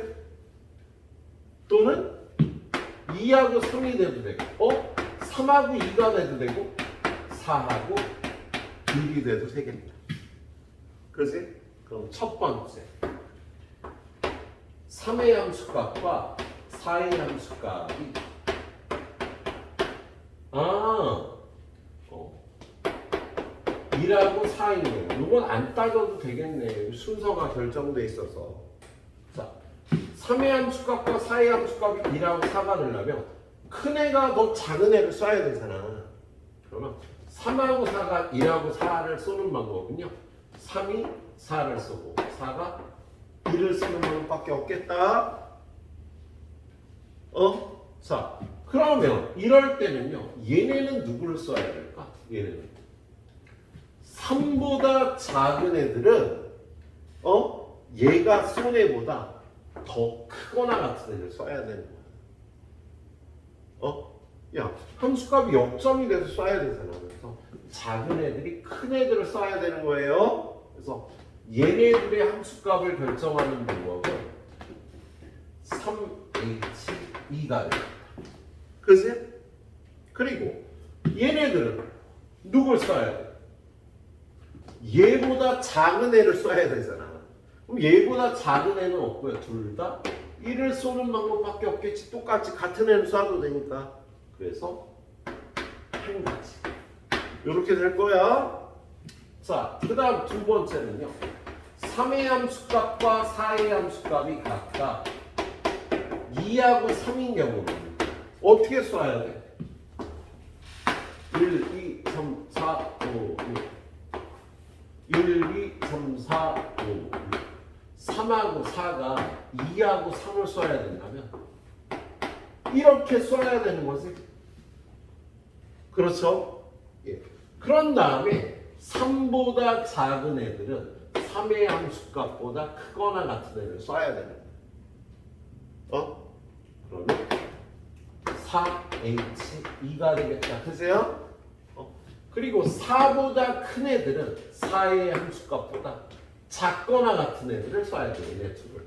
또는 2하고 3이 돼도 되고 3하고 2가 돼도 되고 4하고 1이 돼도 되겠다. 그지? 그럼 첫 번째 3의 함수값과 4의 함수값이 1하고 4이네요. 이건 안 따져도 되겠네. 순서가 결정돼 있어서. 자, 3의 함수값과 4의 함수값이 1하고 4가 되려면 큰 애가 더 작은 애를 써야 되잖아. 그러면 3하고 4가 1하고 4를 쏘는 방법은요. 3이 4를 쓰고 4가 1을 쓰는 방법밖에 없겠다. 자, 그러면 이럴 때는요. 얘네는 누구를 써야 될까? 얘네는 3보다 작은 애들은 얘가 쏜 애보다 더 크거나 같은 애를 써야 되는 거야. 야, 함수값이 0점이 돼서 써야 되잖아. 그래서 작은 애들이 큰 애들을 써야 되는 거예요. 그래서 얘네들의 함수값을 결정하는 방법은 3H2가 됩니다. 그치? 그리고 얘네들은 누굴 써야 돼? 얘보다 작은 애를 써야 되잖아. 그럼 얘보다 작은 애는 없고요. 둘 다 1을 쏘는 방법밖에 없겠지. 똑같이 같은 애를 쏴도 되니까. 그래서 한 가지. 이렇게 될 거야. 자, 그 다음 두 번째는요. 3의 함수값과 4의 함수값이 각각 2하고 3인 경우는 어떻게 써야 돼? 1, 2, 3, 4, 5, 6 1, 2, 3, 4, 5, 6 3하고 4가 2하고 3을 써야 된다면 이렇게 써야 되는 거지. 그렇죠? 예. 그런 다음에 3보다 작은 애들은 3의 함수값보다 크거나 같은 애를 써야 되는 거야. 그러면 4H2가 되겠다. 그세요? 그리고 4보다 큰 애들은 4의 함수값보다 작거나 같은 애들을 써야 돼. 얘네 둘을.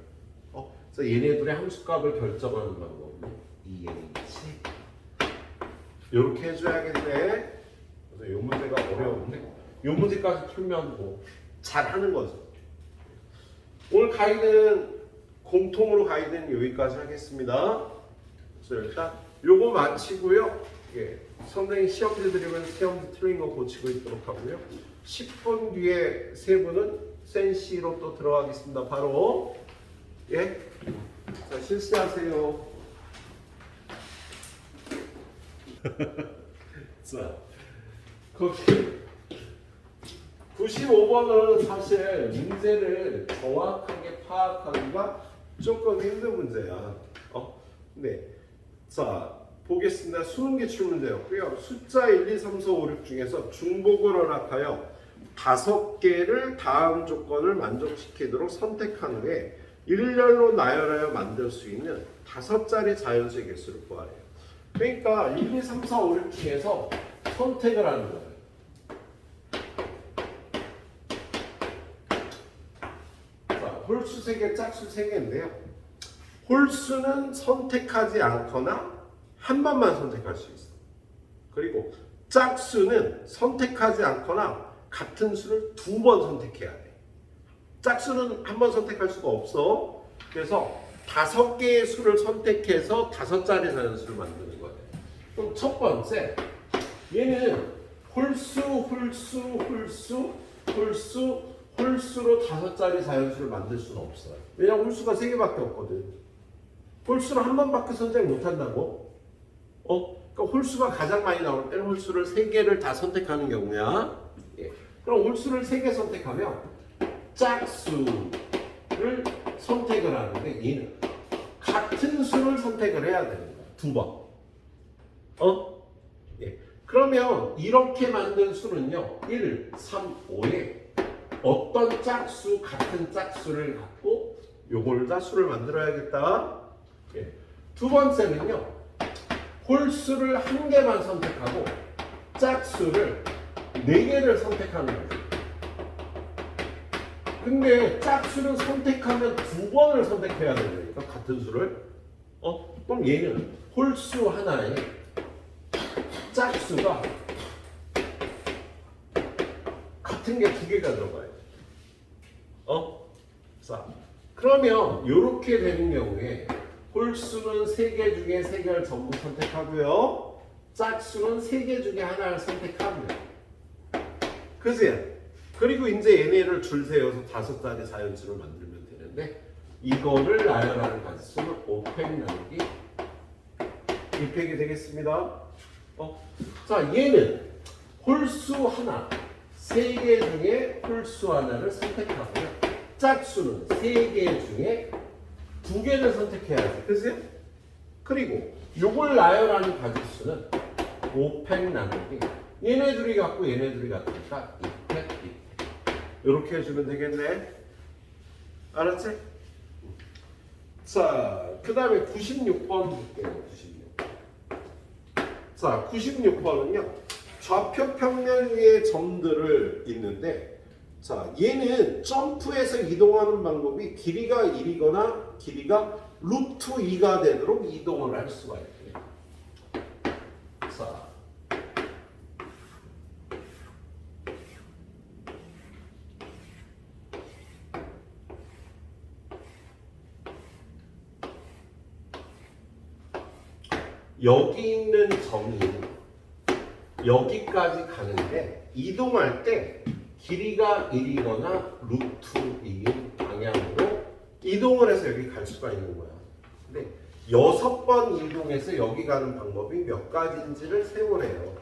그래서 얘네 둘의 함수값을 결정하는 방법은 2H 이렇게 해줘야겠네. 그래서 이 문제가 어려운데 이 문제까지 풀면 뭐 잘하는 거죠. 오늘 가이드는 공통으로 가이드는 여기까지 하겠습니다. 그래서 일단 요거 마치고요. 예, 선생님 시험지 드리면 시험지 틀린 거 고치고 있도록 하고요. 10분 뒤에 세 분은 센시로 또 들어가겠습니다. 바로 예, 자 실시하세요. 자, 거기 95번은 사실 문제를 정확하게 파악하기가 조금 힘든 문제야. 네. 자, 보겠습니다. 수능 기출 문제였고요. 숫자 1, 2, 3, 4, 5, 6 중에서 중복을 허락하여 5개를 다음 조건을 만족시키도록 선택한 후에 일렬로 나열하여 만들 수 있는 5자리 자연수의 개수를 구하래요. 그러니까 1, 2, 3, 4, 5, 6 중에서 선택을 하는 거예요. 자, 홀수 3개, 짝수 3개인데요. 홀수는 선택하지 않거나 한 번만 선택할 수 있어. 그리고 짝수는 선택하지 않거나 같은 수를 2번 선택해야 돼. 짝수는 한 번 선택할 수가 없어. 그래서 5개의 수를 선택해서 5자리 자연수를 만드는 거예요. 그럼 첫 번째, 얘는 홀수로 5자리 자연수를 만들 수는 없어요. 왜냐면 홀수가 3개밖에 없거든. 홀수를 한 번밖에 선택 못 한다고? 그러니까 홀수가 가장 많이 나올 때는 홀수를 3개를 다 선택하는 경우야. 예. 그럼 홀수를 3개 선택하면 짝수를 선택을 하는데 얘는 같은 수를 선택을 해야 되는 거야. 2번. 예. 그러면 이렇게 만든 수는요. 1, 3, 5에 어떤 짝수, 같은 짝수를 갖고 요걸 다 수를 만들어야겠다. 예. 두 번째는요. 홀수를 1개만 선택하고 짝수를 4개를 선택하는 거죠. 근데 짝수를 선택하면 2번을 선택해야 되니까 같은 수를. 그럼 얘는 홀수 하나에 짝수가 같은 게 2개가 들어가요. 자, 그러면 이렇게 되는 경우에 홀수는 3개 중에 3개를 전부 선택하고요. 짝수는 3개 중에 하나를 선택하고요. 그지? 그리고 이제 얘네를 줄 세워서 5자리 자연수를 만들면 되는데 이거를 나열하는 가지수는 5팩 나누기 1팩이 되겠습니다. 자, 얘는 홀수 하나, 3개 중에 홀수 하나를 선택하고요. 짝수는 3개 중에 2개를 선택해야지. 그치? 그리고 요걸 나열하는 가지수는 5팩 나누기 얘네 둘이 같고 얘네 둘이 같으니까 2팩, 2팩. 이렇게 해주면 되겠네. 알았지? 자, 그 다음에 96번 볼게요. 96. 자, 96번은요. 좌표 평면 위에 점들을 있는데, 자, 얘는 점프해서 이동하는 방법이 길이가 1이거나 길이가 루트 2가 되도록 이동을 할 수가 있대요. 자, 여기 있는 점이 여기까지 가는데 이동할 때 길이가 1이거나 루트 2인 방향으로 이동을 해서 여기 갈 수가 있는 거야. 근데 6번 이동해서 여기 가는 방법이 몇 가지인지를 세우래요.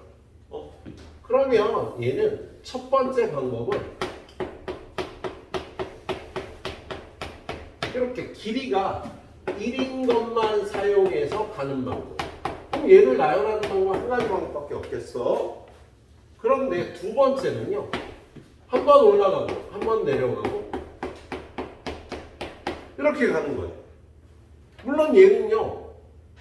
그러면 얘는 첫 번째 방법은 이렇게 길이가 1인 것만 사용해서 가는 방법. 그럼 얘를 나열하는 방법 한 가지 방법밖에 없겠어. 그런데 두 번째는요. 한 번 올라가고 한 번 내려가고 이렇게 가는 거예요. 물론 얘는요.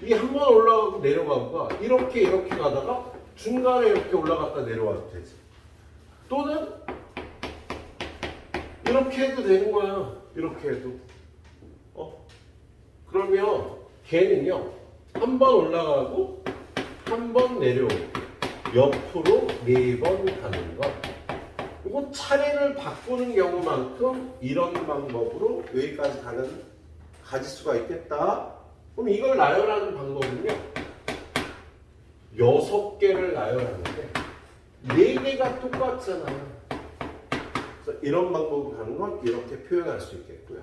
이 한 번 올라가고 내려가고가 이렇게 가다가 중간에 이렇게 올라갔다 내려와도 되지. 또는 이렇게 해도 되는 거야. 이렇게 해도. 그러면 걔는요. 한 번 올라가고 한 번 내려오고 옆으로 4번 가는 것. 이거 차례를 바꾸는 경우만큼 이런 방법으로 여기까지 가는 가지수가 있겠다. 그럼 이걸 나열하는 방법은요. 6개를 나열하는데 4개가 똑같잖아. 그래서 이런 방법으로 가는 건 이렇게 표현할 수 있겠고요.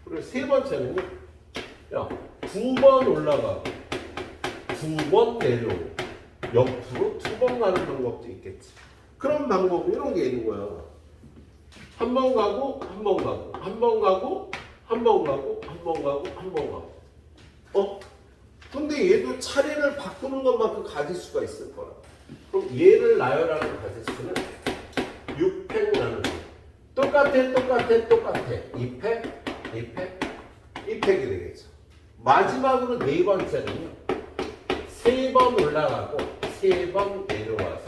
그리고 세 번째는요. 야, 2번 올라가고 2번 내려오고 옆으로 2번 가는 방법도 있겠지. 그런 방법이 이런 게 있는 거야. 한 번 가고 한 번 가고 한 번 가고 한 번 가고 한 번 가고 한 번 가고. 근데 얘도 차례를 바꾸는 것만큼 가지수가 있을 거라. 그럼 얘를 나열하는 가지수는 6팩 나누기. 똑같아. 2팩, 2팩이 되겠죠. 마지막으로 네 번째는요. 3번 올라가고 3번 내려와서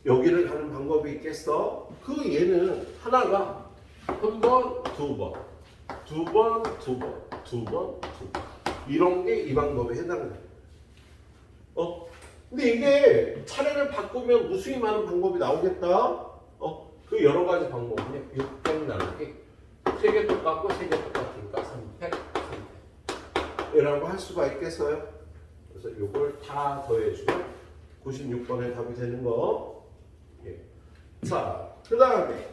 여기를 가는 방법이 있겠어? 그 얘는 하나가 한 번, 두 번, 두 번, 두 번, 두 번, 두 번. 이런 게 이 방법에 해당돼. 근데 이게 차례를 바꾸면 무수히 많은 방법이 나오겠다. 그 여러 가지 방법은요. 600 나누기 3개 똑같고 3개 똑같으니까 3팩, 3팩. 이라고 할 수가 있겠어요. 그래서 이걸 다 더해주면 96번의 답이 되는 거. 예. 자, 그 다음에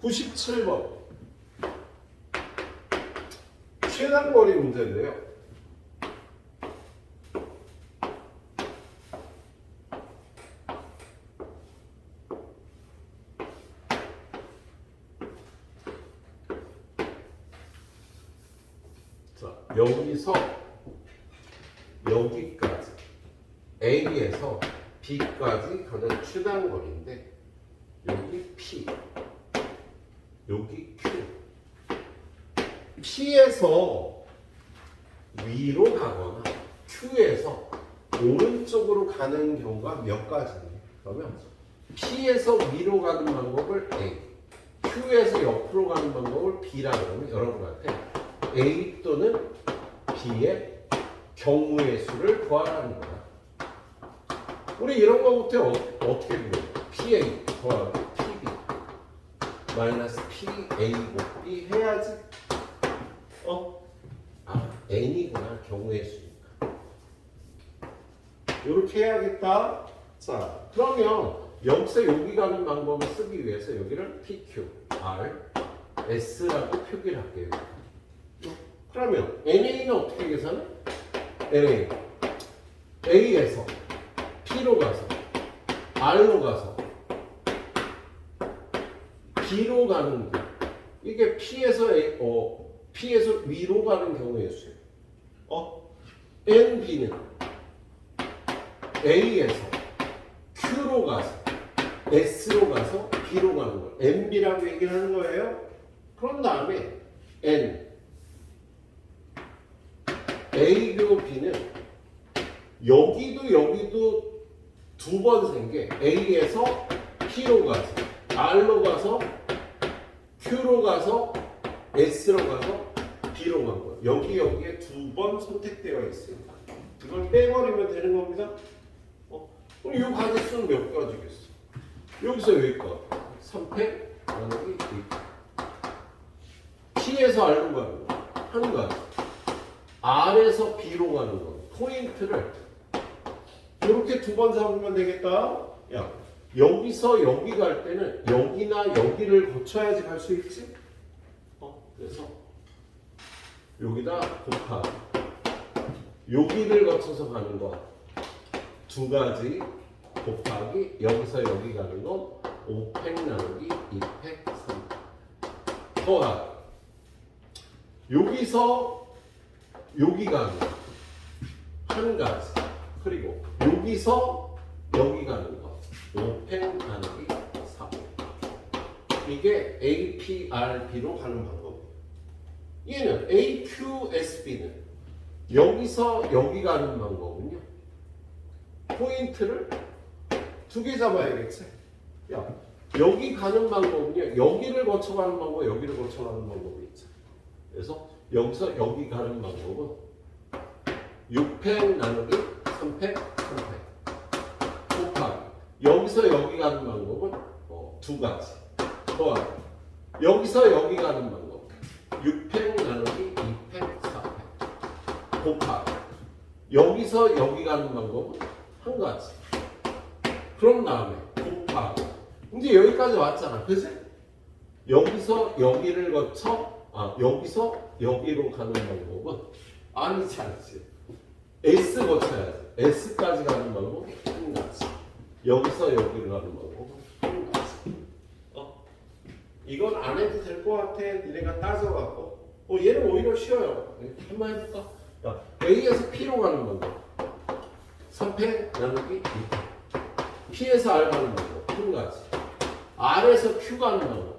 97번. 최단거리 문제인데요. 자, 여기서 여기까지 A에서 B까지 가는 최단거리인데 여기 P, 여기 Q. P에서 위로 가거나 Q에서 오른쪽으로 가는 경우가 몇 가지예요. 그러면 P에서 위로 가는 방법을 A, Q에서 옆으로 가는 방법을 B라고 하면 여러분한테 A 또는 B의 경우의 수를 구하라는 거야. 우리 이런 거부터 어떻게 부르요? PA 더하기 PB 마이너스 PA 곱B 해야지. N이구나. 경우의 수니까. 이렇게 해야겠다. 자, 그러면 여기서 여기 가는 방법을 쓰기 위해서 여기를 PQ, R, S라고 표기를 할게요. 그러면 NA는 어떻게 계산해? NA A에서 P로 가서 R로 가서 B로 가는 게 이게 P에서 P에서 위로 가는 경우의 수예요. NB는 A에서 Q로 가서 S로 가서 B로 가는 거예요. NB라고 얘기를 하는 거예요. 그런 다음에 N A 그리고 B는 여기도 두 번 생게 A에서 P로 가서 R로 가서 Q로 가서 S로 가서 B로 간 거예요. 여기에 두 번 선택되어 있습니다. 이걸 빼버리면 되는 겁니다. 그럼 이 가지수는 몇 가지겠어? 여기서 여기까지 3팩 나누기 2. P에서 R로 가는 거 한 가지. R에서 B로 가는 거 포인트를 이렇게 두 번 잡으면 되겠다. 야, 여기서 여기 갈 때는 여기나 여기를 거쳐야지 갈 수 있지? 그래서 여기다 곱하기 여기를 거쳐서 가는 거 두 가지 곱하기 여기서 여기 가는 거 5팩 나누기 2팩 3팩 더하기 여기서 여기 가는 거 한 가지 그리고 여기서 여기 가는 거 5팩 나누기 4팩 이게 APRB로 가는 방법. 얘는 AQSB는 여기서 여기 가는 방법은요. 포인트를 두 개 잡아야겠지. 야, 여기 가는 방법은요. 여기를 거쳐 가는 방법, 여기를 거쳐 가는 방법이 있죠. 그래서 여기서 여기 가는 방법은 6팩 나누기 3팩, 3팩 곱하기 여기서 여기 가는 방법은 두 가지 더하기 여기서 여기 가는 방법 6팩 나누기 2팩, 4팩 곱하기 여기서 여기 가는 방법은 한 가지. 그런 다음에 곱하기 이제 여기까지 왔잖아, 그치? 여기서 여기를 거쳐 여기서 여기로 가는 방법은 아니지. S 거쳐야지. S까지 가는 방법은 한 가지. 여기서 여기를 가는 방법은 한 가지. 이건 안 해도 될 것 같아. 니네가 따져갖고. 얘는 오히려 쉬워요. 한번 해볼까? 야, A에서 P로 가는 방법. 3팩 나누기 2팩. P에서 R 가는 방법. 한 가지. R에서 Q 가는 방법.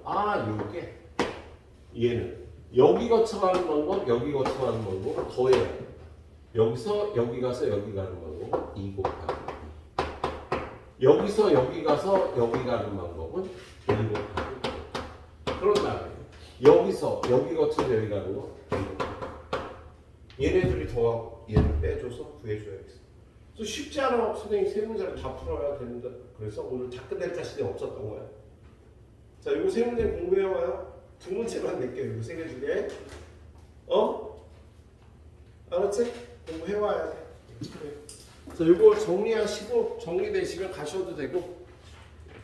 요게. 얘는 여기 거쳐 가는 방법, 여기 거쳐 가는 방법을 더해야 돼. 여기서 여기 가서 여기 가는 방법은 2 곱하기 여기서 여기 가서 여기 가는 방법은 1 곱하기 그런 다음에 여기서 여기 거쳐서 여기 가는 거 1 곱하기 얘네들이 더하고 얘를 빼줘서 구해줘야겠어. 그래서 쉽지 않아. 선생님 세 문제를 다 풀어야 되는데 그래서 오늘 다 끝낼 자신이 없었던 거야. 자, 이거 세 문제 공부해와요. 두 문제만 낼게요. 이거 세 개 중에. 알았지? 공부해와야 돼. 그래. 자, 이거 정리하시고 정리되시면 가셔도 되고